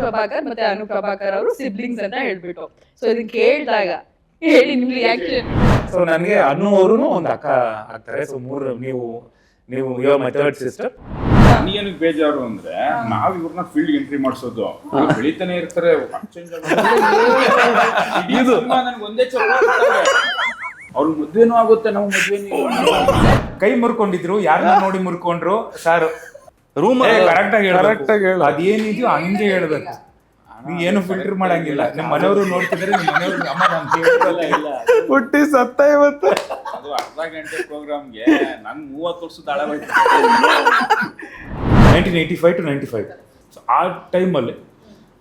ಪ್ರಭಾಕರ್ ಮತ್ತೆ ಅನು ಪ್ರಭಾಕರ್ ಅವರು ಸಿಬ್ಲಿಂಗ್ಸ್ ಅಂತ ಹೇಳ್ಬಿಟ್ಟು. ಸೊ ಇದನ್ನ ಕೇಳಿದಾಗ ಹೇಳಿ ನಿಮ್ ರಿಯಾಕ್ಷನ್. ಸೊ ನನಗೆ ಅನ್ನು ಅವರು ಒಂದು ಅಕ್ಕ ಆಗ್ತಾರೆ. ಸೊ ನೀವು you are my third sister. ನನಗೇನಕ್ಕೆ ಬೇಜಾರು ಅಂದ್ರೆ ನಾವ್ ಇವ್ರನ್ನ ಫೀಲ್ಡ್ ಎಂಟ್ರಿ ಮಾಡಿಸೋದು, ಬೆಳಿತಾನೆ ಇರ್ತಾರೆ. ನನ್ಗೆ ಒಂದೇ ಅವ್ರ ಮದ್ವೆನೂ ಆಗುತ್ತೆ, ನಾವು ಮದ್ವೆನೂ ಕೈ ಮುರ್ಕೊಂಡಿದ್ರು, ಯಾರನ್ನ ನೋಡಿ ಮುರ್ಕೊಂಡ್ರು ಸರ್ ರೂಮ್ ಕರೆಕ್ಟ್ ಆಗಿ ಹೇಳ, ಅದೇನಿದೆಯೋ ಹಂಗೆ ಹೇಳ್ಬೇಕು. ನೀ ಏನು ಫಿಲ್ಟರ್ ಮಾಡಂಗಿಲ್ಲ. ನಿಮ್ಮ ಮನೆಯವರು ನೋಡ್ತಿದ್ರೆ ನಿಮ್ಮ ಮನೆಯವ್ರು ಅಮ್ಮ ನಾನು ಹುಟ್ಟಿ ಸತ್ತ ಇವತ್ತು. ಅದು ಅರ್ಧ ಗಂಟೆ ಪ್ರೋಗ್ರಾಮ್ಗೆ ನನ್ 30 ವರ್ಷದ ಹಳೆ 1985 to 95. ಸೊ ಆ ಟೈಮಲ್ಲಿ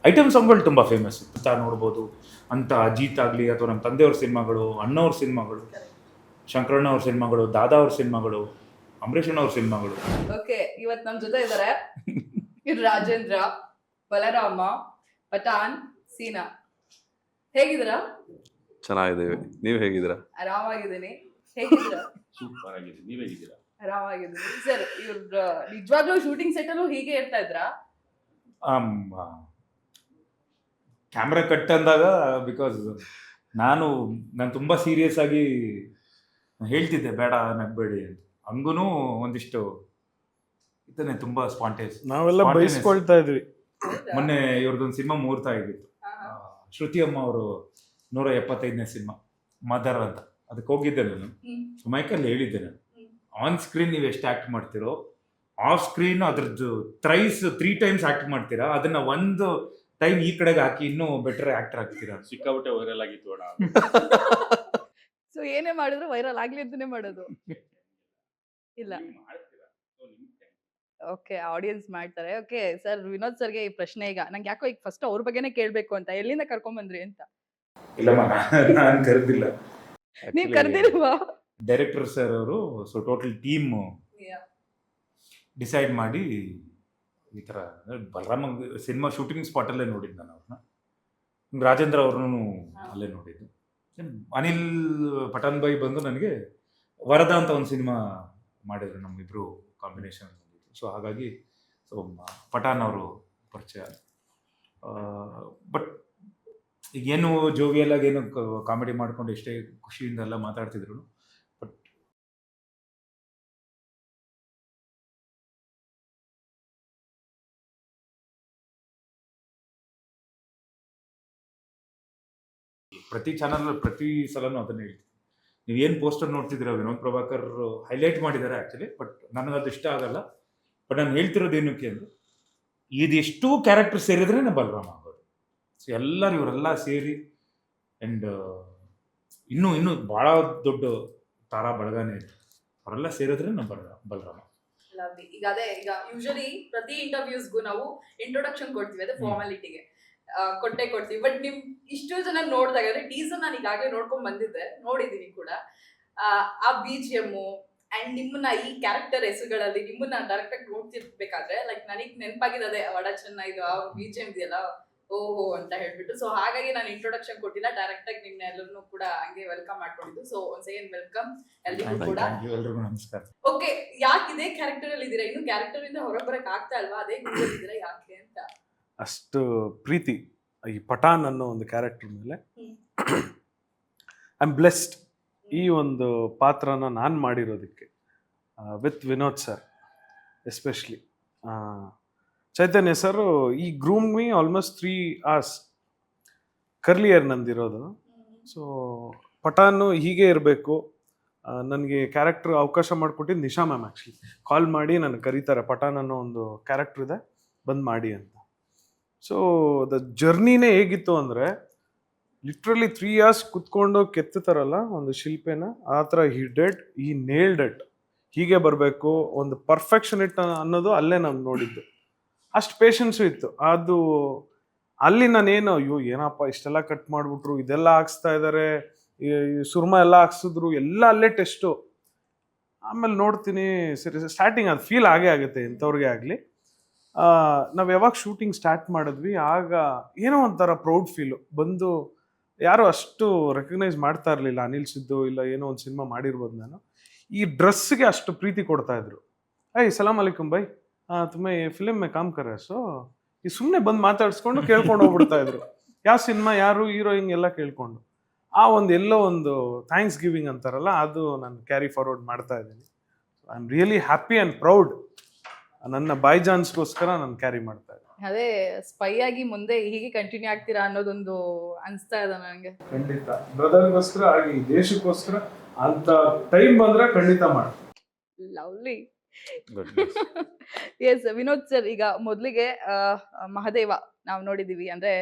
ಐಟಮ್ ಸಾಂಗ್ಗಳು ತುಂಬ ಫೇಮಸ್ ಅಂತ ನೋಡ್ಬೋದು. ಅಂತ ಅಜಿತ್ ಆಗಲಿ ಅಥವಾ ನಮ್ಮ ತಂದೆಯವ್ರ ಸಿನಿಮಾಗಳು, ಅಣ್ಣವ್ರ ಸಿನಿಮಾಗಳು, ಶಂಕರಣ್ಣ ಅವ್ರ ಸಿನಿಮಾಗಳು, ದಾದಾ ಅವ್ರ ಸಿನಿಮಾಗಳು, ಅಂಬರೀಷ್ ಅವ್ರ ಸಿನಿಮಾಗಳು. ಓಕೆ, ಇವತ್ತು ನಮ್ಮ ಜೊತೆ ಇದ್ದಾರೆ ರಾಜೇಂದ್ರ, ಬಲರಾಮ, ಪಠಾನ್, ಸೀನಾ. ಹೇಗಿದ್ದೀರಾ? ಚೆನ್ನಾಗಿದ್ದೀವಿ, ನೀವು ಹೇಗಿದ್ದೀರಾ? ಆರಾಮಾಗಿದ್ದೀನಿ. ಹೇಗಿದ್ದೀರಾ? ಸೂಪರ್ ಆಗಿದೆ. ನೀವ್ ಹೇಗಿದ್ದೀರಾ? ಆರಾಮಾಗಿದ್ದೀನಿ ಸರ್. ಇವ್ರ ನಿಜವಾಗ್ಲೂ ಶೂಟಿಂಗ್ ಸೆಟ್ ಅಲ್ಲೂ ಹೀಗೆ ಇರ್ತಾ ಇದ್ರಾ? ಕ್ಯಾಮ್ರಾ ಕಟ್ ಅಂದಾಗ ಬಿಕಾಸ್ ನಾನು ತುಂಬ ಸೀರಿಯಸ್ ಆಗಿ ಹೇಳ್ತಿದ್ದೆ, ಬೇಡ ನಗ್ಬೇಡಿ ಅಂತ. ಹಂಗೂ ಒಂದಿಷ್ಟು ಇದನ್ನೇ ತುಂಬ ಸ್ಪಾಂಟೇಸ್ ನಾವೆಲ್ಲ ಬಯಸ್ಕೊಳ್ತಾ ಇದ್ವಿ. ಮೊನ್ನೆ ಇವ್ರದ್ದೊಂದು ಸಿನಿಮಾ ಮುಹೂರ್ತ ಆಗಿತ್ತು. ಶ್ರುತಿ ಅಮ್ಮ ಅವರು 175ನೇ ಸಿನಿಮಾ ಮದರ್ ಅಂತ, ಅದಕ್ಕೆ ಹೋಗಿದ್ದೆ ನಾನು. ಮೈಕಲ್ಲಿ ಹೇಳಿದ್ದೆ ನಾನು, ಆನ್ ಸ್ಕ್ರೀನ್ ನೀವು ಎಷ್ಟು ಆ್ಯಕ್ಟ್ ಮಾಡ್ತೀರೋ ಆಫ್ ಸ್ಕ್ರೀನ್ ಅದ್ರದ್ದು 3 ಟೈಮ್ಸ್ ಆ್ಯಕ್ಟ್ ಮಾಡ್ತೀರಾ. ಅದನ್ನ ಒಂದು ಟೈಮ್ ಈ ಕಡೆಗೆ ಹಾಕಿ ಇನ್ನೂ ಬೆಟರ್ ಆಕ್ಟರ್ ಆಗ್ತೀರಾ. ಸಿಕ್ಕಾಬಿಟ್ಟೆ ವೈರಲ್ ಆಗಿತ್ತು ಅಣ್ಣ. ಸೊ ಏನೇ ಮಾಡಿದ್ರು ವೈರಲ್ ಆಗ್ಲಿ ಅಂತಾನೆ ಮಾಡೋದು ಇಲ್ಲ. ಓಕೆ, ಆಡಿಯನ್ಸ್ ಮಾಡ್ತಾರೆ. ಓಕೆ ಸರ್, ವಿನೋದ್ ಸರ್ಗೆ ಈ ಪ್ರಶ್ನೆ. ಈಗ ನಂಗೆ ಯಾಕೋ ಈಗ ಫಸ್ಟ್ ಅವ್ರ ಬಗ್ಗೆನೇ ಕೇಳ್ಬೇಕು ಅಂತ. ಎಲ್ಲಿಂದ ಕರ್ಕೊಂಡ್ ಬಂದ್ರಿ ಅಂತ? ಇಲ್ಲಮ್ಮ, ನಾನು ಕರೆದಿಲ್ಲ. ನೀವ್ ಕರ್ದಿಲ್ವಾ? ಡೈರೆಕ್ಟರ್ ಸರ್ ಅವರು ಸೊ ಟೋಟಲ್ ಟೀಮ್ ಡಿಸೈಡ್ ಮಾಡಿ ಈ ಥರ ಬಲರಾಮ ಸಿನಿಮಾ ಶೂಟಿಂಗ್ ಸ್ಪಾಟಲ್ಲೇ ನೋಡಿದ್ದು ನಾನು ಅವ್ರನ್ನ. ರಾಜೇಂದ್ರ ಅವ್ರನ್ನೂ ಅಲ್ಲೇ ನೋಡಿದ್ದು. ಅನಿಲ್ ಪಠಾನ್ ಬೈ ಬಂದು ನನಗೆ ವರದಾ ಅಂತ ಒಂದು ಸಿನಿಮಾ ಮಾಡಿದ್ರು, ನಮ್ಮಿಬ್ರು ಕಾಂಬಿನೇಷನ್. ಸೊ ಹಾಗಾಗಿ ಸೊ ಪಠಾನ್ ಅವರು ಪರಿಚಯ. ಬಟ್ ಈಗೇನು ಜೋವಿಯಲ್ಲಾಗಿ ಏನು ಕಾಮಿಡಿ ಮಾಡ್ಕೊಂಡು ಎಷ್ಟೇ ಖುಷಿಯಿಂದ ಎಲ್ಲ ಮಾತಾಡ್ತಿದ್ರು, ಬಟ್ ಪ್ರತಿ ಚಾನಲ್ ಪ್ರತಿ ಸಲನೂ ಅದನ್ನೇ ಹೇಳ್ತೀನಿ. ನೀವೇನು ಪೋಸ್ಟರ್ ನೋಡ್ತಿದ್ದೀರ, ವಿನೋದ್ ಪ್ರಭಾಕರ್ ಹೈಲೈಟ್ ಮಾಡಿದ್ದಾರೆ ಆ್ಯಕ್ಚುಲಿ, ಬಟ್ ನನಗದು ಇಷ್ಟ ಆಗಲ್ಲ. ಬಟ್ ನಾನು ಹೇಳ್ತಿರೋದು ಏನಕ್ಕೆ ಅಂದರೆ, ಇದೆಷ್ಟು ಕ್ಯಾರೆಕ್ಟರ್ ಸೇರಿದ್ರೆ ನಾನು ಬಲರಾಮ ಆಗೋದು. ಸೊ ಎಲ್ಲರೂ ಇವರೆಲ್ಲ ಸೇರಿ ಆ್ಯಂಡ್ ಇನ್ನೂ ಭಾಳ ದೊಡ್ಡ ತಾರಾ ಬಳಗನೇ ಇದೆ. ಅವರೆಲ್ಲ ಸೇರಿದ್ರೆ ನಾನು ಬಲರಾಮ. ಈಗ ಅದೇ, ಈಗ ಯೂಶಲಿ ಪ್ರತಿ ಇಂಟರ್ವ್ಯೂಸ್ಗೂ ನಾವು ಇಂಟ್ರೊಡಕ್ಷನ್ ಕೊಡ್ತೀವಿ, ಅದೇ ಫಾರ್ಮಾಲಿಟಿಗೆ ಕೊಡ್ತೀವಿ. ಬಟ್ ನಿಮ್ ಇಷ್ಟು ಜನ ನೋಡಿದಾಗ, ಅಂದ್ರೆ ಟೀಸರ್ ನಾನು ಈಗಾಗಲೇ ನೋಡ್ಕೊಂಡ್ ಬಂದಿದ್ದೆ, ನೋಡಿದೀನಿ ಕೂಡ. ಆ BGM ಅಂಡ್ ನಿಮ್ಮನ್ನ ಈ ಕ್ಯಾರೆಕ್ಟರ್ ಹೆಸರುಗಳಲ್ಲಿ ನಿಮ್ಮನ್ನ ಡೈರೆಕ್ಟ್ ಆಗಿ ನೋಡ್ತಿರ್ಬೇಕಾದ್ರೆ ಲೈಕ್ ನನಗೆ ನೆನಪಾಗಿದೆ ಅದೇ ವಡ ಚೆನ್ನಾಗಿ ಆ BGM ಇದೆಯಲ್ಲ, ಓಹೋ ಅಂತ ಹೇಳ್ಬಿಟ್ಟು. ಸೊ ಹಾಗಾಗಿ ನಾನು ಇಂಟ್ರೊಡಕ್ಷನ್ ಕೊಟ್ಟಿಲ್ಲ, ಡೈರೆಕ್ಟ್ ಆಗಿ ನಿಮ್ನ ಎಲ್ಲರನ್ನೂ ಕೂಡ ಹಂಗೆ ವೆಲ್ಕಮ್ ಮಾಡ್ಕೊಂಡಿದ್ದು. ಸೊ ಒನ್ಸ್ ಅಗೇನ್ ವೆಲ್ಕಮ್ ಎಲ್ರಿಗೂ ಕೂಡ. ಎಲ್ರಿಗೂ ನಮಸ್ಕಾರ. ಓಕೆ, ಯಾಕೆ ಇದೇ ಕ್ಯಾರೆಕ್ಟರ್ ಅಲ್ಲಿ ಇದೀರಾ? ಇನ್ನು ಕ್ಯಾರೆಕ್ಟರ್ ಇಂದ ಹೊರಗೆ ಬರಕ್ ಆಗ್ತಾ ಅಲ್ವಾ? ಅದೇ ಗುಂಪಿದ್ದೀರಾ ಯಾಕೆ ಅಂತ? ಅಷ್ಟು ಪ್ರೀತಿ ಈ ಪಠಾನ್ ಅನ್ನೋ ಒಂದು ಕ್ಯಾರೆಕ್ಟರ್ ಮೇಲೆ. ಐ ಆಮ್ ಬ್ಲೆಸ್ಡ್ ಈ ಒಂದು ಪಾತ್ರನ ನಾನು ಮಾಡಿರೋದಕ್ಕೆ, with Vinod sir especially. Chaitanya sir ಈ groom me almost 3 hours. Curly hair ನಂದಿರೋದು. ಸೊ ಪಠಾನು ಹೀಗೆ ಇರಬೇಕು, ನನಗೆ ಕ್ಯಾರೆಕ್ಟರ್ ಅವಕಾಶ ಮಾಡಿಕೊಟ್ಟಿದ್ದು ನಿಶಾ ಮ್ಯಾಮ್. ಆ್ಯಕ್ಚುಲಿ ಕಾಲ್ ಮಾಡಿ ನನಗೆ ಕರೀತಾರೆ, ಪಠಾನ್ ಅನ್ನೋ ಒಂದು ಕ್ಯಾರೆಕ್ಟರ್ ಇದೆ, ಬಂದು ಮಾಡಿ ಅಂತ. ಸೊ ದ ಜರ್ನಿನೇ ಹೇಗಿತ್ತು ಅಂದರೆ, ಲಿಟ್ರಲಿ 3 hours ಕುತ್ಕೊಂಡು ಕೆತ್ತುತ್ತಾರಲ್ಲ ಒಂದು ಶಿಲ್ಪೆನ, ಆ ಥರ ಈ ನೇಲ್ಡ್ ಇಟ್. ಹೀಗೆ ಬರಬೇಕು, ಒಂದು ಪರ್ಫೆಕ್ಷನ್ ಇಟ್ ಅನ್ನೋದು ಅಲ್ಲೇ ನಾವು ನೋಡಿದ್ದು. ಅಷ್ಟು ಪೇಷನ್ಸು ಇತ್ತು. ಅದು ಅಲ್ಲಿ ನಾನೇನು ಅಯ್ಯೋ ಏನಪ್ಪ ಇಷ್ಟೆಲ್ಲ ಕಟ್ ಮಾಡಿಬಿಟ್ರು, ಇದೆಲ್ಲ ಹಾಕ್ಸ್ತಾ ಇದ್ದಾರೆ, ಸುರ್ಮ ಎಲ್ಲ ಹಾಕ್ಸಿದ್ರು, ಎಲ್ಲ ಅಲ್ಲೇ ಟೆಸ್ಟು. ಆಮೇಲೆ ನೋಡ್ತೀನಿ ಸರಿ, ಸ್ಟಾರ್ಟಿಂಗ್ ಅದು ಫೀಲ್ ಆಗೇ ಆಗುತ್ತೆ ಎಂಥವ್ರಿಗೆ ಆಗಲಿ. ನಾವು ಯಾವಾಗ ಶೂಟಿಂಗ್ ಸ್ಟಾರ್ಟ್ ಮಾಡಿದ್ವಿ ಆಗ ಏನೋ ಒಂಥರ ಪ್ರೌಡ್ ಫೀಲು ಬಂದು. ಯಾರು ಅಷ್ಟು ರೆಕಗ್ನೈಸ್ ಮಾಡ್ತಾ ಇರಲಿಲ್ಲ, ಅನಿಲ್ ಸಿದ್ದು ಇಲ್ಲ ಏನೋ ಒಂದು ಸಿನಿಮಾ ಮಾಡಿರ್ಬೋದು ನಾನು. ಈ ಡ್ರೆಸ್ಗೆ ಅಷ್ಟು ಪ್ರೀತಿ ಕೊಡ್ತಾ ಇದ್ರು. ಸಲಾಮ್ ಅಲೈಕುಮ್ ಬೈ, तुम्हें ये फिल्म में काम कर रहे सो ಈ ಸುಮ್ಮನೆ ಬಂದು ಮಾತಾಡ್ಸ್ಕೊಂಡು ಕೇಳ್ಕೊಂಡು ಹೋಗ್ಬಿಡ್ತಾ ಇದ್ರು. ಯಾವ ಸಿನಿಮಾ, ಯಾರು ಹೀರೋಯಿನ್ ಎಲ್ಲ ಕೇಳ್ಕೊಂಡು. ಆ ಒಂದು ಎಲ್ಲೋ ಒಂದು ಥ್ಯಾಂಕ್ಸ್ ಗಿವಿಂಗ್ ಅಂತಾರಲ್ಲ, ಅದು ನಾನು ಕ್ಯಾರಿ ಫಾರ್ವರ್ಡ್ ಮಾಡ್ತಾ ಇದ್ದೀನಿ. I am really happy and proud. ನನ್ನ ಬೈಜಾನ್ಸ್ಗೋಸ್ಕರ ನಾನು ಕ್ಯಾರಿ ಮಾಡ್ತಾ ಇದ್ದೀನಿ. ಅದೇ ಸ್ಪೈ ಆಗಿ ಮುಂದೆ ಹೀಗೆ ಕಂಟಿನ್ಯೂ ಆಗ್ತೀರಾ ಅನ್ನೋದೊಂದು ಅನಿಸ್ತಾ ಇದೆ ನನಗೆ. ಖಂಡಿತ ಬ್ರದರ್ಗೋಸ್ಕರ ಆಗಿ ದೇಶಕ್ಕೋಸ್ಕರ ಅಂತ ಟೈಮ್ ಬಂದ್ರೆ ಖಂಡಿತ ಮಾಡಿ. Lovely. Good. Yes Vinod sir, ಈಗ ಮೊದಲಿಗೆ ಮಹದೇವ ನಾವು ನೋಡಿದೀವಿ, ಅಂದ್ರೆ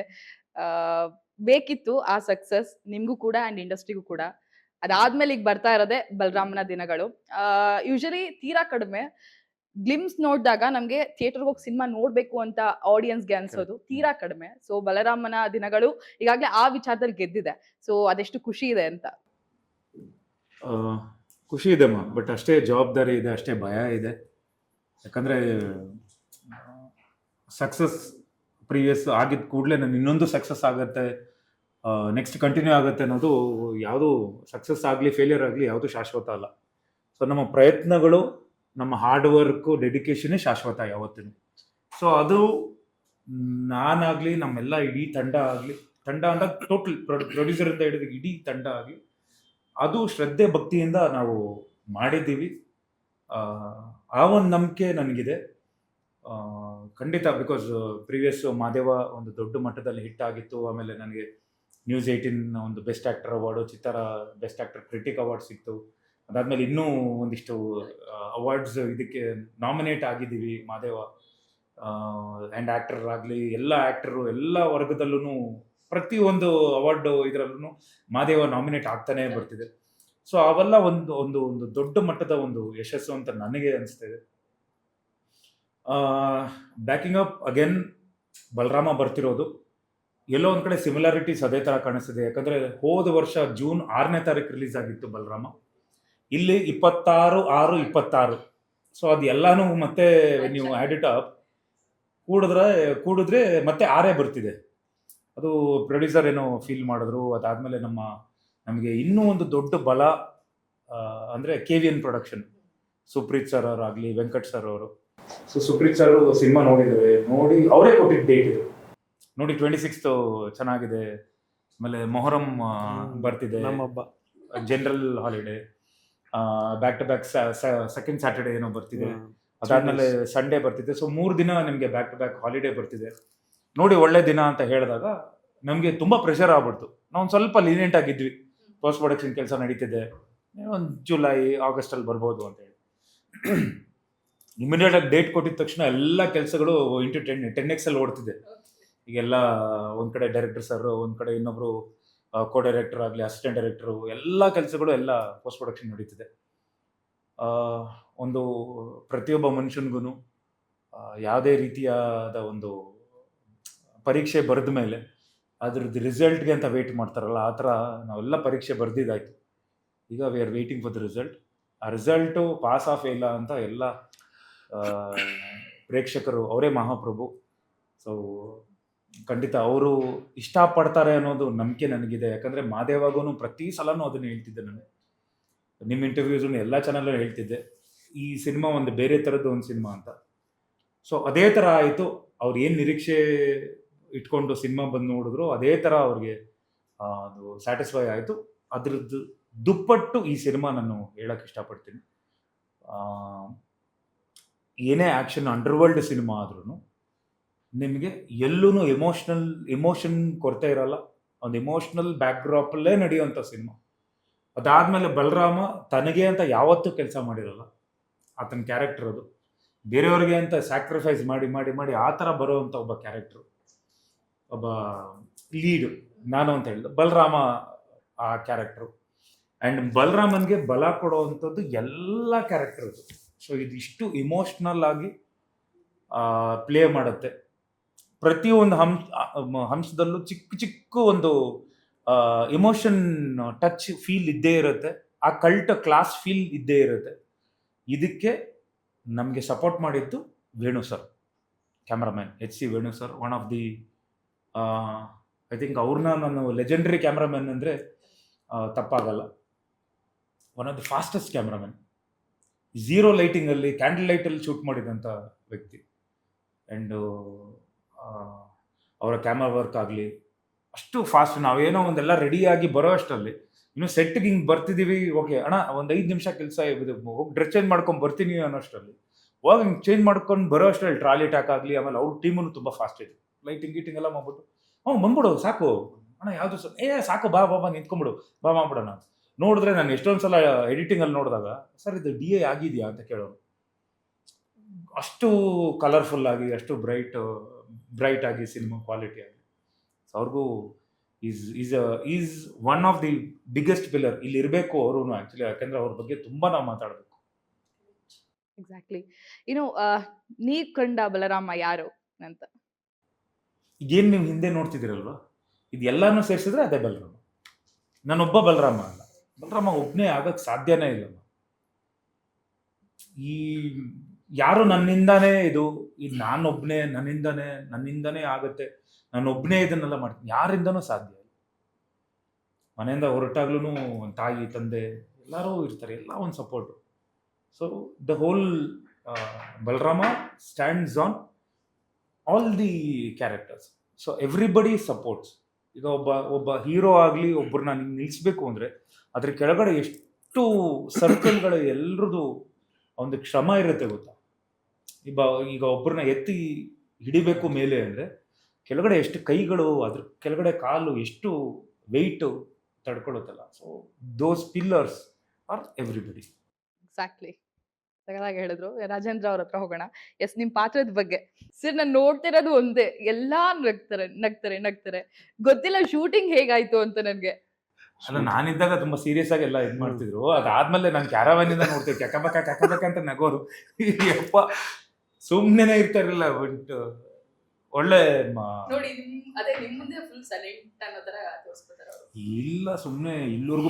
ಬೇಕಿತ್ತು ಆ ಸಕ್ಸಸ್ ನಿಮ್ಗೂ ಕೂಡ ಅಂಡ್ ಇಂಡಸ್ಟ್ರಿಗೂ ಕೂಡ. ಅದಾದ್ಮೇಲೆ ಈಗ ಬರ್ತಾ ಇರೋದೆ ಬಲರಾಮನ ದಿನಗಳು. ಯೂಶಲಿ ತೀರಾ ಕಡಿಮೆ ಗ್ಲಿಮ್ಸ್ ನೋಡಿದಾಗ ನಮ್ಗೆ ಥಿಯೇಟರ್ಗೆ ಹೋಗಿ ಸಿನಿಮಾ ನೋಡ್ಬೇಕು ಅಂತ ಆಡಿಯನ್ಸ್ಗೆ ಅನ್ಸೋದು ತೀರಾ ಕಡಿಮೆ. ಸೊ ಬಲರಾಮನ ದಿನಗಳು ಈಗಾಗಲೇ ಆ ವಿಚಾರದಲ್ಲಿ ಗೆದ್ದಿದೆ. ಸೊ ಅದೆಷ್ಟು ಖುಷಿ ಇದೆ ಅಂತ. ಖುಷಿ ಇದೆಮ್ಮ, ಬಟ್ ಅಷ್ಟೇ ಜವಾಬ್ದಾರಿ ಇದೆ, ಅಷ್ಟೇ ಭಯ ಇದೆ. ಯಾಕಂದರೆ ಸಕ್ಸಸ್ ಪ್ರೀವಿಯಸ್ ಆಗಿದ್ದ ಕೂಡಲೇ ನಾನು ಇನ್ನೊಂದು ಸಕ್ಸಸ್ ಆಗುತ್ತೆ, ನೆಕ್ಸ್ಟ್ ಕಂಟಿನ್ಯೂ ಆಗುತ್ತೆ ಅನ್ನೋದು ಯಾವುದು ಸಕ್ಸಸ್ ಆಗಲಿ ಫೇಲಿಯರ್ ಆಗಲಿ ಯಾವುದು ಶಾಶ್ವತ ಅಲ್ಲ. ಸೊ ನಮ್ಮ ಪ್ರಯತ್ನಗಳು, ನಮ್ಮ ಹಾರ್ಡ್ ವರ್ಕು, ಡೆಡಿಕೇಶನ್ನೇ ಶಾಶ್ವತ ಯಾವತ್ತೂ. ಸೊ ಅದು ನಾನಾಗಲಿ, ನಮ್ಮೆಲ್ಲ ಇಡೀ ತಂಡ ಆಗಲಿ, ತಂಡ ಅಂದಾಗ ಟೋಟಲ್ ಪ್ರೊಡ್ಯೂಸರಿಂದ ಹಿಡಿದು ಇಡೀ ತಂಡ ಆಗಲಿ, ಅದು ಶ್ರದ್ಧೆ ಭಕ್ತಿಯಿಂದ ನಾವು ಮಾಡಿದ್ದೀವಿ. ಆ ಒಂದು ನಂಬಿಕೆ ನನಗಿದೆ ಖಂಡಿತ. ಬಿಕಾಸ್ ಪ್ರೀವಿಯಸ್ ಮಾದೇವ ಒಂದು ದೊಡ್ಡ ಮಟ್ಟದಲ್ಲಿ ಹಿಟ್ ಆಗಿತ್ತು. ಆಮೇಲೆ ನನಗೆ ನ್ಯೂಸ್ 18 ಒಂದು ಬೆಸ್ಟ್ ಆ್ಯಕ್ಟರ್ ಅವಾರ್ಡು, ಚಿತ್ತಾರ ಬೆಸ್ಟ್ ಆ್ಯಕ್ಟರ್ ಕ್ರಿಟಿಕ್ ಅವಾರ್ಡ್ ಸಿಕ್ತು. ಅದಾದಮೇಲೆ ಇನ್ನೂ ಒಂದಿಷ್ಟು ಅವಾರ್ಡ್ಸ್ ಇದಕ್ಕೆ ನಾಮಿನೇಟ್ ಆಗಿದ್ದೀವಿ ಮಾದೇವ. ಆ್ಯಂಡ್ ಆ್ಯಕ್ಟರ್ ಆಗಲಿ, ಎಲ್ಲ ಆ್ಯಕ್ಟರು ಎಲ್ಲ ವರ್ಗದಲ್ಲೂ ಪ್ರತಿಯೊಂದು ಅವಾರ್ಡ್ ಇದರಲ್ಲೂ ಮಾದೇವ ನಾಮಿನೇಟ್ ಆಗ್ತಾನೆ ಬರ್ತಿದೆ. ಸೊ ಅವೆಲ್ಲ ಒಂದು ಒಂದು ಒಂದು ದೊಡ್ಡ ಮಟ್ಟದ ಒಂದು ಯಶಸ್ಸು ಅಂತ ನನಗೆ ಅನಿಸ್ತಾ ಇದೆ. ಬ್ಯಾಕಿಂಗ್ ಅಪ್ ಅಗೇನ್ ಬಲರಾಮ ಬರ್ತಿರೋದು ಎಲ್ಲೋ ಒಂದು ಕಡೆ ಸಿಮಿಲಾರಿಟೀಸ್ ಅದೇ ಥರ ಕಾಣಿಸ್ತಿದೆ. ಯಾಕಂದರೆ ಹೋದ ವರ್ಷ ಜೂನ್ 6ನೇ ತಾರೀಕು ರಿಲೀಸ್ ಆಗಿತ್ತು ಬಲರಾಮ, ಇಲ್ಲಿ 26/6/26. ಸೊ ಅದು ಎಲ್ಲನೂ ಮತ್ತೆ ನೀವು ಆ್ಯಡ್ ಅಪ್ ಕೂಡಿದ್ರೆ ಮತ್ತೆ 6 ಬರ್ತಿದೆ. ಅದು ಪ್ರೊಡ್ಯೂಸರ್ ಏನೋ ಫೀಲ್ ಮಾಡಿದ್ರು. ಅದಾದಮೇಲೆ ನಮಗೆ ಇನ್ನೂ ಒಂದು ದೊಡ್ಡ ಬಲ ಅಂದರೆ KVN ಪ್ರೊಡಕ್ಷನ್, ಸುಪ್ರೀತ್ ಸರ್ ಅವರಾಗಲಿ, ವೆಂಕಟ್ ಸರ್ ಅವರು. ಸೊ ಸುಪ್ರೀತ್ ಸರ್ ಸಿನಿಮಾ ನೋಡಿದ್ದಾರೆ, ನೋಡಿ ಅವರೇ ಕೊಟ್ಟಿದ್ದ ಡೇಟ್ ಇದು, ನೋಡಿ 26th ಚೆನ್ನಾಗಿದೆ. ಆಮೇಲೆ ಮೊಹರಂ ಬರ್ತಿದೆ, ನಮ್ಮಬ್ಬ general holiday, back to back second Saturday ಏನೋ ಬರ್ತಿದೆ. ಅದಾದಮೇಲೆ ಸಂಡೇ ಬರ್ತಿದೆ. ಸೊ 3 ದಿನ ನಿಮಗೆ ಬ್ಯಾಕ್ ಟು ಬ್ಯಾಕ್ ಹಾಲಿಡೇ ಬರ್ತಿದೆ. ನೋಡಿ ಒಳ್ಳೆ ದಿನ ಅಂತ ಹೇಳಿದಾಗ ನಮಗೆ ತುಂಬ ಪ್ರೆಷರ್ ಆಗ್ಬಿಡ್ತು. ನಾವು ಒಂದು ಸ್ವಲ್ಪ ಲೀನಿಯಂಟ್ ಆಗಿದ್ವಿ, ಪೋಸ್ಟ್ ಪ್ರೊಡಕ್ಷನ್ ಕೆಲಸ ನಡೀತಿದೆ, ಒಂದು ಜುಲೈ ಆಗಸ್ಟಲ್ಲಿ ಬರ್ಬೋದು ಅಂತೇಳಿ. ಇಮಿಡಿಯೇಟ್ ಆಗಿ ಡೇಟ್ ಕೊಟ್ಟಿದ ತಕ್ಷಣ ಎಲ್ಲ ಕೆಲಸಗಳು ಇಂಟು 10x ಓಡ್ತಿದೆ. ಈಗೆಲ್ಲ ಒಂದು ಕಡೆ ಡೈರೆಕ್ಟರ್ ಸರ್, ಒಂದು ಕಡೆ ಇನ್ನೊಬ್ರು ಕೋ ಡೈರೆಕ್ಟರ್ ಆಗಲಿ, ಅಸಿಸ್ಟೆಂಟ್ ಡೈರೆಕ್ಟರು, ಎಲ್ಲ ಕೆಲಸಗಳು ಎಲ್ಲ ಪೋಸ್ಟ್ ಪ್ರೊಡಕ್ಷನ್ ನಡೀತಿದೆ. ಒಂದು ಪ್ರತಿಯೊಬ್ಬ ಮನುಷ್ಯನಿಗೂ ಯಾವುದೇ ರೀತಿಯಾದ ಒಂದು ಪರೀಕ್ಷೆ ಬರೆದ ಮೇಲೆ ಅದ್ರದ್ದು ರಿಸಲ್ಟ್ಗೆ ಅಂತ ವೆಯ್ಟ್ ಮಾಡ್ತಾರಲ್ಲ, ಆ ಥರ ನಾವೆಲ್ಲ ಪರೀಕ್ಷೆ ಬರೆದಿದ್ದಾಯಿತು. ಈಗ we are waiting for the result. ಆ ರಿಸಲ್ಟು ಪಾಸ್ ಆಫ್ ಇಲ್ಲ ಅಂತ ಎಲ್ಲ ಪ್ರೇಕ್ಷಕರು ಅವರೇ ಮಹಾಪ್ರಭು. ಸೊ ಖಂಡಿತ ಅವರು ಇಷ್ಟಪಡ್ತಾರೆ ಅನ್ನೋದು ನಂಬಿಕೆ ನನಗಿದೆ. ಯಾಕಂದರೆ ಮಾದೇವಾಗೂ ಪ್ರತಿ ಸಲನೂ ಅದನ್ನು ಹೇಳ್ತಿದ್ದೆ ನಾನು, ನಿಮ್ಮ ಇಂಟರ್ವ್ಯೂಸನ್ನು ಎಲ್ಲ ಚಾನಲ್ಲೂ ಹೇಳ್ತಿದ್ದೆ, ಈ ಸಿನಿಮಾ ಒಂದು ಬೇರೆ ಥರದ್ದು ಒಂದು ಸಿನಿಮಾ ಅಂತ. ಸೊ ಅದೇ ಥರ ಆಯಿತು. ಅವ್ರು ಏನು ನಿರೀಕ್ಷೆ ಇಟ್ಕೊಂಡು ಸಿನಿಮಾ ಬಂದು ನೋಡಿದ್ರು, ಅದೇ ಥರ ಅವ್ರಿಗೆ ಅದು ಸ್ಯಾಟಿಸ್ಫೈ ಆಯಿತು. ಅದ್ರದ್ದು ದುಪ್ಪಟ್ಟು ಈ ಸಿನಿಮಾ ನಾನು ಹೇಳೋಕ್ಕೆ ಇಷ್ಟಪಡ್ತೀನಿ. ಏನೇ ಆ್ಯಕ್ಷನ್ ಅಂಡರ್ವರ್ಲ್ಡ್ ಸಿನಿಮಾ ಆದ್ರೂ ನಿಮಗೆ ಎಲ್ಲೂ ಎಮೋಷನ್ ಕೊರತೆ ಇರಲ್ಲ. ಒಂದು ಎಮೋಷ್ನಲ್ ಬ್ಯಾಕ್ಡ್ರಾಪಲ್ಲೇ ನಡೆಯುವಂಥ ಸಿನಿಮಾ. ಅದಾದಮೇಲೆ ಬಲರಾಮ ತನಗೆ ಅಂತ ಯಾವತ್ತೂ ಕೆಲಸ ಮಾಡಿರಲ್ಲ. ಆತನ ಕ್ಯಾರೆಕ್ಟರ್ ಅದು ಬೇರೆಯವ್ರಿಗೆ ಅಂತ ಸ್ಯಾಕ್ರಿಫೈಸ್ ಮಾಡಿ ಮಾಡಿ ಮಾಡಿ ಆ ಥರ ಬರೋವಂಥ ಒಬ್ಬ ಕ್ಯಾರೆಕ್ಟ್ರು, ಒಬ್ಬ ಲೀಡು ನಾನು ಅಂತ ಹೇಳಿದೆ. ಬಲರಾಮ ಆ ಕ್ಯಾರೆಕ್ಟ್ರು. ಆ್ಯಂಡ್ ಬಲರಾಮನ್ಗೆ ಬಲ ಕೊಡೋವಂಥದ್ದು ಎಲ್ಲ ಕ್ಯಾರೆಕ್ಟರ್ ಅದು. ಸೊ ಇದಿಷ್ಟು ಇಮೋಷ್ನಲ್ ಆಗಿ ಪ್ಲೇ ಮಾಡುತ್ತೆ. ಪ್ರತಿಯೊಂದು ಹಂಸದಲ್ಲೂ ಚಿಕ್ಕ ಚಿಕ್ಕ ಒಂದು ಇಮೋಷನ್ ಟಚ್ ಫೀಲ್ ಇದ್ದೇ ಇರುತ್ತೆ. ಆ ಕಲ್ಟ್ ಕ್ಲಾಸ್ ಫೀಲ್ ಇದ್ದೇ ಇರುತ್ತೆ. ಇದಕ್ಕೆ ನಮಗೆ ಸಪೋರ್ಟ್ ಮಾಡಿದ್ದು Venu sir, cameraman HC Venu sir. One of the I think ಅವ್ರನ್ನ ನಾನು ಲೆಜೆಂಡರಿ ಕ್ಯಾಮ್ರಾಮ್ಯಾನ್ ಅಂದರೆ ತಪ್ಪಾಗಲ್ಲ. One of the fastest cameraman. 0 ಲೈಟಿಂಗಲ್ಲಿ ಕ್ಯಾಂಡಲ್ ಲೈಟಲ್ಲಿ ಶೂಟ್ ಮಾಡಿದಂಥ ವ್ಯಕ್ತಿ. ಆ್ಯಂಡ್ ಅವರ ಕ್ಯಾಮ್ರಾ ವರ್ಕ್ ಆಗಲಿ ಅಷ್ಟು ಫಾಸ್ಟ್. ನಾವೇನೋ ಒಂದೆಲ್ಲ ರೆಡಿಯಾಗಿ ಬರೋ ಅಷ್ಟರಲ್ಲಿ ಇನ್ನು ಸೆಟ್ಗೆ ಹಿಂಗೆ ಬರ್ತಿದ್ದೀವಿ, ಓಕೆ ಅಣ್ಣ ಒಂದು 5 ನಿಮಿಷ ಕೆಲಸ ಹೋಗಿ ಡ್ರೆಸ್ ಚೇಂಜ್ ಮಾಡ್ಕೊಂಡು ಬರ್ತೀನಿ ಅನ್ನೋಷ್ಟರಲ್ಲಿ ಹೋಗಿ ಹಿಂಗೆ ಚೇಂಜ್ ಮಾಡ್ಕೊಂಡು ಬರೋ ಅಷ್ಟರಲ್ಲಿ ಟ್ರಾಲಿ ಟ್ಯಾಕ್ ಆಗಲಿ. ಆಮೇಲೆ ಅವ್ರ ಟೀಮೂ ತುಂಬ ಫಾಸ್ಟ್ ಇದೆ, ಲೈಟಿಂಗ್ ಗೀಟಿಂಗ್ ಎಲ್ಲ ಮಾಡ್ಬಿಟ್ಟು ಬಂದ್ಬಿಡು ಸಾಕು ಅಣ್ಣ, ಯಾವುದು ಸಾಕು ಬಾ ಬಾ ನಿಂತ್ಕೊಂಡ್ಬಿಡು ಬಾ ಮಾಡ್ಬಿಡೋಣ. ನೋಡಿದ್ರೆ ನಾನು ಎಷ್ಟೊಂದು ಸಲ ಎಡಿಟಿಂಗಲ್ಲಿ ನೋಡಿದಾಗ ಸರ್ ಇದು DA ಆಗಿದೆಯಾ ಅಂತ ಕೇಳೋರು. ಅಷ್ಟು ಕಲರ್ಫುಲ್ ಆಗಿ, ಅಷ್ಟು ಬ್ರೈಟ್ ಆಗಿ ಸಿನಿಮಾ ಕ್ವಾಲಿಟಿ ಆಗಿ. ಸೊ ಅವ್ರಿಗೂ is one of the biggest pillar ಇಲ್ಲಿ ಇರಬೇಕು ಅವರು ಆ್ಯಕ್ಚುಲಿ. ಯಾಕಂದ್ರೆ ಅವ್ರ ಬಗ್ಗೆ ತುಂಬ ನಾವು ಮಾತಾಡಬೇಕು. ಎಕ್ಸಾಕ್ಟ್ಲಿ. ಇನ್ನು ನೀವ್ ಕಂಡ ಬಲರಾಮ ಯಾರು ಅಂತ? ಈಗೇನು ನೀವು ಹಿಂದೆ ನೋಡ್ತಿದ್ದೀರಲ್ವ, ಇದೆಲ್ಲಾನು ಸೇರಿಸಿದ್ರೆ ಅದೇ ಬಲರಾಮ. ನಾನೊಬ್ಬ ಬಲರಾಮ ಅಲ್ಲ, ಬಲರಾಮ ಒಬ್ಬನೇ ಆಗಕ್ಕೆ ಸಾಧ್ಯನೇ ಇಲ್ಲ. ಈ ಯಾರು ನನ್ನಿಂದಾನೇ ಇದು ನಾನೊಬ್ಬನೇ ನನ್ನಿಂದಾನೇ ಆಗುತ್ತೆ, ನಾನೊಬ್ಬನೇ ಇದನ್ನೆಲ್ಲ ಮಾಡ್ತೀನಿ, ಯಾರಿಂದನೂ ಸಾಧ್ಯ ಇಲ್ಲ. ಮನೆಯಿಂದ ಹೊರಟಾಗ್ಲೂ ತಾಯಿ ತಂದೆ ಎಲ್ಲರೂ ಇರ್ತಾರೆ, ಎಲ್ಲ ಒಂದು support. So the whole Balarama stands on all the characters. So everybody supports. ಈಗ ಒಬ್ಬ ಹೀರೋ ಆಗಲಿ ಒಬ್ಬರನ್ನ ನಿಲ್ಲಿಸ್ಬೇಕು ಅಂದರೆ ಅದ್ರ ಕೆಳಗಡೆ ಎಷ್ಟು ಸರ್ಕಲ್ಗಳು ಎಲ್ರದ್ದು ಒಂದು ಶ್ರಮ ಇರುತ್ತೆ ಗೊತ್ತಾ. ಈಗ ಒಬ್ಬರನ್ನ ಎತ್ತಿ ಹಿಡಿಬೇಕು ಮೇಲೆ ಅಂದರೆ ಕೆಳಗಡೆ ಎಷ್ಟು ಕೈಗಳು, ಅದ್ರ ಕೆಳಗಡೆ ಕಾಲು ಎಷ್ಟು ವೆಯ್ಟು ತಡ್ಕೊಳ್ಳುತ್ತಲ್ಲ. So those pillars are everybody. Exactly, ಸಗದಾಗಿ ಹೇಳಿದ್ರು. ರಾಜೇಂದ್ರ ಅವ್ರ ಹತ್ರ ಹೋಗೋಣ. ಎಸ್, ನಿಮ್ ಪಾತ್ರದ ಬಗ್ಗೆ ಸರ್ ನಾನು ನೋಡ್ತಿರೋದು ಒಂದೇ, ಎಲ್ಲಾ ನಗ್ತಾರೆ. ಗೊತ್ತಿಲ್ಲ ಶೂಟಿಂಗ್ ಹೇಗಾಯ್ತು ಅಂತ ನನ್ಗೆ. ಅಲ್ಲ, ನಾನಿದ್ದಾಗ ತುಂಬಾ ಸೀರಿಯಸ್ ಆಗಿ ಎಲ್ಲ ಇದು ಮಾಡ್ತಿದ್ರು. ಅದಾದ್ಮೇಲೆ ನಾನು ಕ್ಯಾರವಾನಿಂದ ನೋಡ್ತೇವೆ ಕೆಕಬಕ ಅಂತ ನಗೋರು. ಅಪ್ಪ ಸುಮ್ಮನೆ ಇರ್ತಾರಿಲ್ಲ. ಬಟ್ ಒಳ್ಳೆ ನೋಡಿ ಅದೇ ನಿಮ್ ಮುಂದೆ ಫುಲ್ ಸೈಲೆಂಟ್ ಅನ್ನೋ ತರ ತೋರಿಸ್ಕೊತಾರೆ ಅವರು. ಇಲ್ಲ, ಸುಮ್ಮನೆ ಇಲ್ಲವರೆಗೂ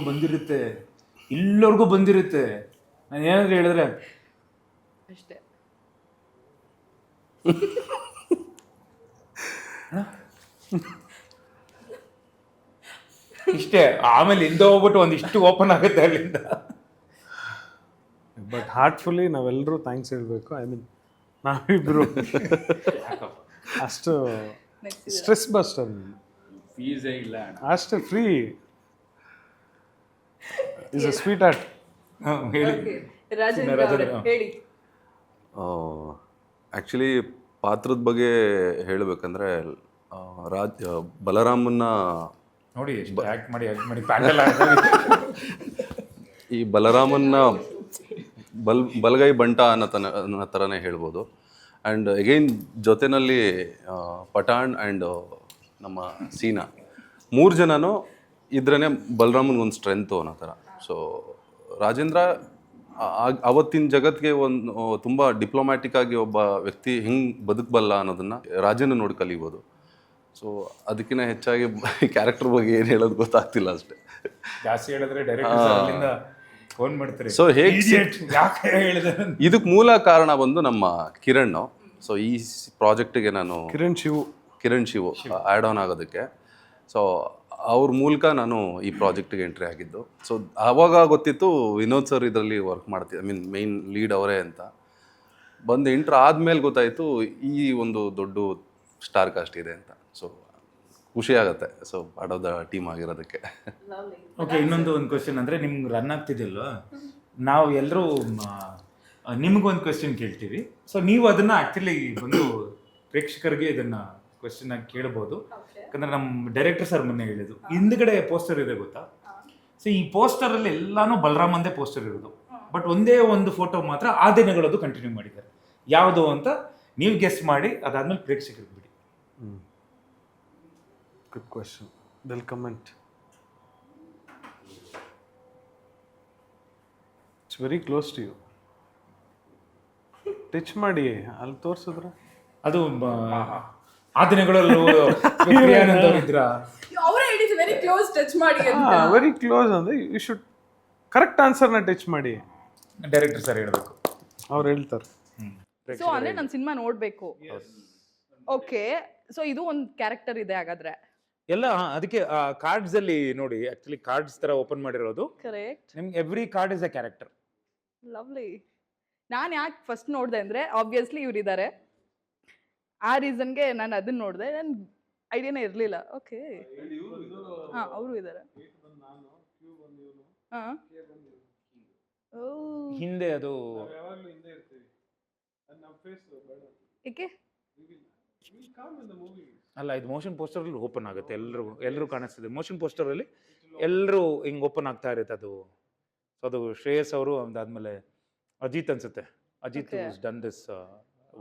ಬಂದಿರುತ್ತೆ. ನಾನು ಏನಾದ್ರು ಹೇಳಿದ್ರೆ ಅಷ್ಟೇ. ಇಷ್ಟೇ. ಆಮೇಲೆ ಹಿಂದೆ ಹೋಗ್ಬಿಟ್ಟು ಒಂದಿಷ್ಟು ಓಪನ್ ಆಗುತ್ತೆ ಅಲ್ಲಿಂದ. ಬಟ್ ಹಾರ್ಟ್ಫುಲಿ ನಾವೆಲ್ಲರೂ ಥ್ಯಾಂಕ್ಸ್ ಹೇಳಬೇಕು. ಐ ಮೀನ್ ನಾವಿಬ್ರು ಅಷ್ಟು ಸ್ಟ್ರೆಸ್ ಬಸ್ಟರ್, ಫೀಸೇ ಇಲ್ಲ ಅಷ್ಟೇ free. Is a sweet art. ಹೇಳಿ ರಾಜೇಂದ್ರ ಅವರೇ, ಹೇಳಿ. ಆ್ಯಕ್ಚುಲಿ ಪಾತ್ರದ ಬಗ್ಗೆ ಹೇಳಬೇಕಂದ್ರೆ ಬಲರಾಮನ್ನ ನೋಡಿ ಆಕ್ಟ್ ಮಾಡಿ ಪ್ಯಾಂಡಲ್ ಈ ಬಲರಾಮನ್ನ ಬಲಗೈ ಬಂಟ ಅನ್ನೋ ಥರನೇ ಹೇಳ್ಬೋದು. ಆ್ಯಂಡ್ ಅಗೈನ್ ಜೊತೆನಲ್ಲಿ ಪಠಾಣ್ ಆ್ಯಂಡ್ ನಮ್ಮ ಸೀನಾ 3 ಜನನೂ ಇದ್ರೇ ಬಲರಾಮನ್ಗೊಂದು ಸ್ಟ್ರೆಂತು ಅನ್ನೋ ಥರ. ಸೊ ರಾಜೇಂದ್ರ ಅವತ್ತಿನ ಜಗತ್ತಿಗೆ ಒಂದು ತುಂಬ ಡಿಪ್ಲೊಮ್ಯಾಟಿಕ್ ಆಗಿ ಒಬ್ಬ ವ್ಯಕ್ತಿ ಹೆಂಗೆ ಬದುಕಬಲ್ಲ ಅನ್ನೋದನ್ನು ರಾಜನ ನೋಡಿ ಕಲಿಬೋದು. ಸೊ ಅದಕ್ಕಿಂತ ಹೆಚ್ಚಾಗಿ ಕ್ಯಾರೆಕ್ಟರ್ ಬಗ್ಗೆ ಏನು ಹೇಳೋದು ಗೊತ್ತಾಗ್ತಿಲ್ಲ ಅಷ್ಟೇ. ಜಾಸ್ತಿ ಹೇಳಿದ್ರೆ ಡೈರೆಕ್ಟ್ ಫೋನ್ ಮಾಡ್ತಾರೆ. ಸೊ ಹೇಗೆ ಯಾಕೆ ಹೇಳಿದೆ? ಇದಕ್ಕೆ ಮೂಲ ಕಾರಣ ಬಂದು ನಮ್ಮ ಕಿರಣ್. ಸೊ ಈ ಪ್ರಾಜೆಕ್ಟಿಗೆ ನಾನು ಕಿರಣ್ ಶಿವು ಆ್ಯಡ್ ಆನ್ ಆಗೋದಕ್ಕೆ, ಸೊ ಅವ್ರ ಮೂಲಕ ನಾನು ಈ ಪ್ರಾಜೆಕ್ಟಿಗೆ ಎಂಟ್ರಿ ಆಗಿದ್ದು. ಸೊ ಆವಾಗ ಗೊತ್ತಿತ್ತು ವಿನೋದ್ ಸರ್ ಇದರಲ್ಲಿ ವರ್ಕ್ ಮಾಡ್ತಿದ್ದೆ, ಮೇನ್ ಲೀಡ್ ಅವರೇ ಅಂತ. ಬಂದು ಎಂಟ್ರ್ ಆದಮೇಲೆ ಗೊತ್ತಾಯಿತು ಈ ಒಂದು ದೊಡ್ಡ ಸ್ಟಾರ್ ಕಾಸ್ಟ್ ಇದೆ ಅಂತ. ಸೊ ಖುಷಿ ಆಗುತ್ತೆ so part of the team ಆಗಿರೋದಕ್ಕೆ. ಓಕೆ, ಒಂದು ಕ್ವೆಶನ್ ಅಂದರೆ ನಿಮ್ಗೆ ರನ್ ಆಗ್ತಿದ್ದಿಲ್ವಾ? ನಾವು ಎಲ್ಲರೂ ನಿಮಗೊಂದು ಕ್ವೆಶನ್ ಕೇಳ್ತೀವಿ. ಸೊ ನೀವು ಅದನ್ನು ಆ್ಯಕ್ಚುಲಿ ಒಂದು ಪ್ರೇಕ್ಷಕರಿಗೆ ಇದನ್ನು ಕ್ವೆಶನ್ ಆಗಿ ಕೇಳ್ಬೋದು. ಯಾಕಂದರೆ ನಮ್ಮ ಡೈರೆಕ್ಟರ್ ಸರ್ ಮೊನ್ನೆ ಹೇಳಿದ್ದು ಹಿಂದ್ಗಡೆ ಪೋಸ್ಟರ್ ಇದೆ ಗೊತ್ತಾ. ಸೊ ಈ ಪೋಸ್ಟರಲ್ಲಿ ಎಲ್ಲಾನು ಬಲರಾಮಂದೇ ಪೋಸ್ಟರ್ ಇರೋದು, ಬಟ್ ಒಂದೇ ಒಂದು ಫೋಟೋ ಮಾತ್ರ ಆ ದಿನಗಳದ್ದು ಕಂಟಿನ್ಯೂ ಮಾಡಿದ್ದಾರೆ. ಯಾವುದು ಅಂತ ನೀವು ಗೆಸ್ ಮಾಡಿ, ಅದಾದ್ಮೇಲೆ ಪ್ರೇಕ್ಷಕರಿಗೆ ಬಿಡಿ. Good question. Well comment. It's very close to you. Touch ಮಾಡಿ ಅಲ್ಲಿ ತೋರಿಸಿದ್ರೆ ಅದು ಆ ದಿನಗಳಲ್ಲೂ ಇದ್ರ ಅವರೇ ಹೇಳಿದ್ರು ವೆರಿ ಕ್ಲೋಸ್ ಟಚ್ ಮಾಡಿ ಅಂತ. ವೆರಿ ಕ್ಲೋಸ್ ಅಂದ್ರೆ ಯು ಶುಡ್ ಕರೆಕ್ಟ್ ಆನ್ಸರ್ನ ಟಚ್ ಮಾಡಿ. ಡೈರೆಕ್ಟರ್ ಸರ್ ಹೇಳ್ಬೇಕು, ಅವ್ರು ಹೇಳ್ತಾರೆ. ಸೊ ಅಂದ್ರೆ ನಾನು ಸಿನಿಮಾ ನೋಡ್ಬೇಕು. ಓಕೆ, ಸೊ ಇದು ಒಂದು ಕ್ಯಾರೆಕ್ಟರ್ ಇದೆ ಹಾಗಾದ್ರೆ ಎಲ್ಲ. ಅದಕ್ಕೆ ಕಾರ್ಡ್ಸ್ ಅಲ್ಲಿ ನೋಡಿ, ಆಕ್ಚುಲಿ ಕಾರ್ಡ್ಸ್ ತರ ಓಪನ್ ಮಾಡಿರೋದು. ಕರೆಕ್ಟ್. ನಿಮ್ಗೆ every card is a character. Lovely. ನಾನು ಯಾಕೆ ಫಸ್ಟ್ ನೋಡಿದೆ ಅಂದ್ರೆ ಆಬ್ವಿಯಸ್ಲಿ ಇವರಿದ್ದಾರೆ, ಆ ರೀಸನ್ಗೆ ನಾನು ಅದನ್ನ ನೋಡಿದೆ. ನನ್ ಐಡಿಯಾನೇ ಇರ್ಲಿಲ್ಲ. ಓಕೆ, ಹಾ ಅವರು ಇದ್ದಾರೆ. ಹಾ ಓ ಹಿಂದೆ ಅದು ಏಕೆ ಅಲ್ಲ, ಇದು ಮೋಷನ್ ಪೋಸ್ಟರ್ ಓಪನ್ ಆಗುತ್ತೆ, ಎಲ್ಲರೂ ಕಾಣಿಸ್ತಿದೆ ಮೋಷನ್ ಪೋಸ್ಟರ್ ಅಲ್ಲಿ, ಎಲ್ಲರೂ ಹಿಂಗ್ ಓಪನ್ ಆಗ್ತಾ ಇರುತ್ತೆ ಅದು. ಸೊ ಅದು ಶ್ರೇಯಸ್ ಅವರು, ಅದಾದ್ಮೇಲೆ ಅಜಿತ್ ಅನ್ಸುತ್ತೆ, Ajit done this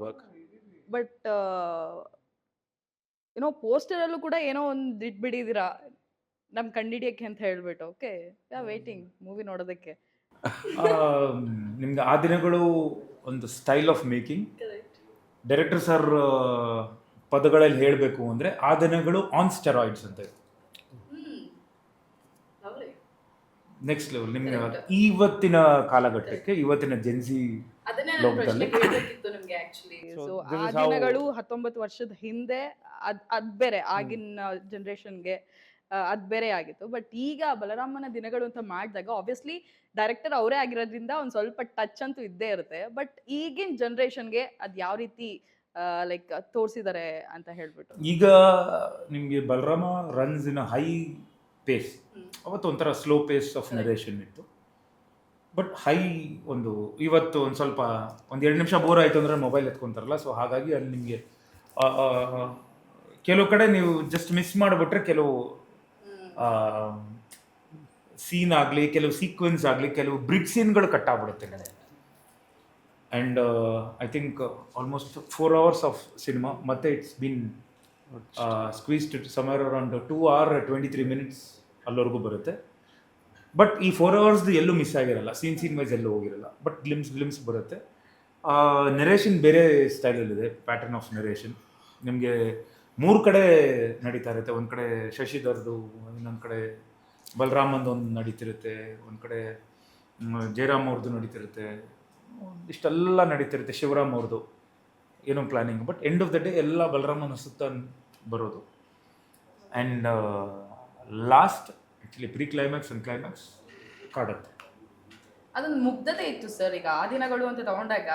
work. But ಏನೋ ಪೋಸ್ಟರ್ ಅಲ್ಲೂ ಕೂಡ ಏನೋ ಒಂದು ಇಟ್ಬಿಟ್ಟಿದ್ದೀರಾ ನಮ್ ಕಂಡಿಡಿಯಕ್ಕೆ ಅಂತ ಹೇಳ್ಬಿಟ್ಟು. ಓಕೆ, ವೇಟಿಂಗ್ ಮೂವಿ ನೋಡೋದಕ್ಕೆ. ನಿಮ್ಗೆ ಆ ದಿನಗಳು ಒಂದು style of making. Director sir ಪದಗಳಲ್ಲಿ ಹೇಳಬೇಕು ಅಂದರೆ ಆ ದಿನಗಳು ಆನ್ ಸ್ಟೆರಾಯ್ಡ್ಸ್ ಅಂತ ಇದೆ. ನೆಕ್ಸ್ಟ್ ಲೆವೆಲ್ ನಿಮ್ಗೆ ಇವತ್ತಿನ ಕಾಲಘಟ್ಟಕ್ಕೆ, ಇವತ್ತಿನ ಜೆನ್ಸಿ ಅದನ್ನೇ ನಾನು ಪ್ರಶ್ನೆ ಕೇಳಬೇಕಿತ್ತು ನಿಮ್ಗೆ ಆಕ್ಚುಲಿ. ಸೊ ಆ ದಿನಗಳು 19 ವರ್ಷದ ಹಿಂದೆ ಅದ್ ಬೇರೆ, ಆಗಿನ ಜನರೇಷನ್ಗೆ ಅದ್ ಬೇರೆ ಆಗಿತ್ತು. ಬಟ್ ಈಗ ಬಲರಾಮನ ದಿನಗಳು ಅಂತ ಮಾಡಿದಾಗ ಆಬ್ವಿಯಸ್ಲಿ ಡೈರೆಕ್ಟರ್ ಅವರೇ ಆಗಿರೋದ್ರಿಂದ ಒಂದ್ ಸ್ವಲ್ಪ ಟಚ್ ಅಂತೂ ಇದ್ದೇ ಇರುತ್ತೆ. ಬಟ್ ಈಗಿನ ಜನರೇಷನ್ಗೆ ಅದ್ ಯಾವ ರೀತಿ ಲೈಕ್ ತೋರಿಸಿದ್ದಾರೆ ಅಂತ ಹೇಳ್ಬಿಟ್ಟು. ಈಗ ನಿಮಗೆ Balarama runs in high pace, ಅವತ್ತು ಒಂಥರ ಸ್ಲೋ ಪೇಸ್ ಆಫ್ ನರೇಷನ್ ಇತ್ತು. ಬಟ್ ಹೈ ಒಂದು ಇವತ್ತು ಒಂದು ಸ್ವಲ್ಪ ಒಂದು 2 ನಿಮಿಷ ಬೋರ್ ಆಯಿತು ಅಂದರೆ ಮೊಬೈಲ್ ಎತ್ಕೊಂತಾರಲ್ಲ, ಸೊ ಹಾಗಾಗಿ ಅಲ್ಲಿ ನಿಮಗೆ ಕೆಲವು ಕಡೆ ನೀವು ಜಸ್ಟ್ ಮಿಸ್ ಮಾಡಿಬಿಟ್ರೆ ಕೆಲವು ಸೀನ್ ಆಗಲಿ, ಕೆಲವು ಸೀಕ್ವೆನ್ಸ್ ಆಗಲಿ, ಕೆಲವು ಬ್ರಿಡ್ ಸೀನ್ಗಳು ಕಟ್ ಆಗ್ಬಿಡುತ್ತೆ. And I think almost 4 hours of cinema, ಮತ್ತೆ it's been squeezed somewhere around 2 hours 23 minutes ಅಲ್ಲಿವರೆಗೂ ಬರುತ್ತೆ. ಬಟ್ ಈ 4 hours ಎಲ್ಲೂ ಮಿಸ್ ಆಗಿರಲ್ಲ, ಸೀನ್ ವೈಸ್ ಎಲ್ಲೂ ಹೋಗಿರಲ್ಲ, ಬಟ್ ಗ್ಲಿಮ್ಸ್ ಬರುತ್ತೆ. ನರೇಷನ್ ಬೇರೆ ಸ್ಟೈಲಲ್ಲಿದೆ, ಪ್ಯಾಟರ್ನ್ ಆಫ್ ನರೇಷನ್. ನಿಮಗೆ 3 ಕಡೆ ನಡೀತಾ ಇರುತ್ತೆ. ಒಂದು ಕಡೆ ಶಶಿಧರ್ದು, ಇನ್ನೊಂದು ಕಡೆ ಬಲರಾಮಂದು ಒಂದು ನಡೀತಿರುತ್ತೆ, ಒಂದು ಕಡೆ ಜಯರಾಮ್ ಅವ್ರದ್ದು ನಡೀತಿರುತ್ತೆ, ಇಷ್ಟೆಲ್ಲ ನಡೀತಿರುತ್ತೆ, ಶಿವರಾಮ್ ಅವ್ರದ್ದು ಏನೋ planning. But end of the day ಎಲ್ಲ ಬಲರಾಮನ ಸುತ್ತ ಬರೋದು. And last actually pre climax and climax ಕಾಡುತ್ತೆ. ಅದೊಂದು ಮುಗ್ಧತೆ ಇತ್ತು ಸರ್. ಈಗ ಆ ದಿನಗಳು ಅಂತ ತಗೊಂಡಾಗ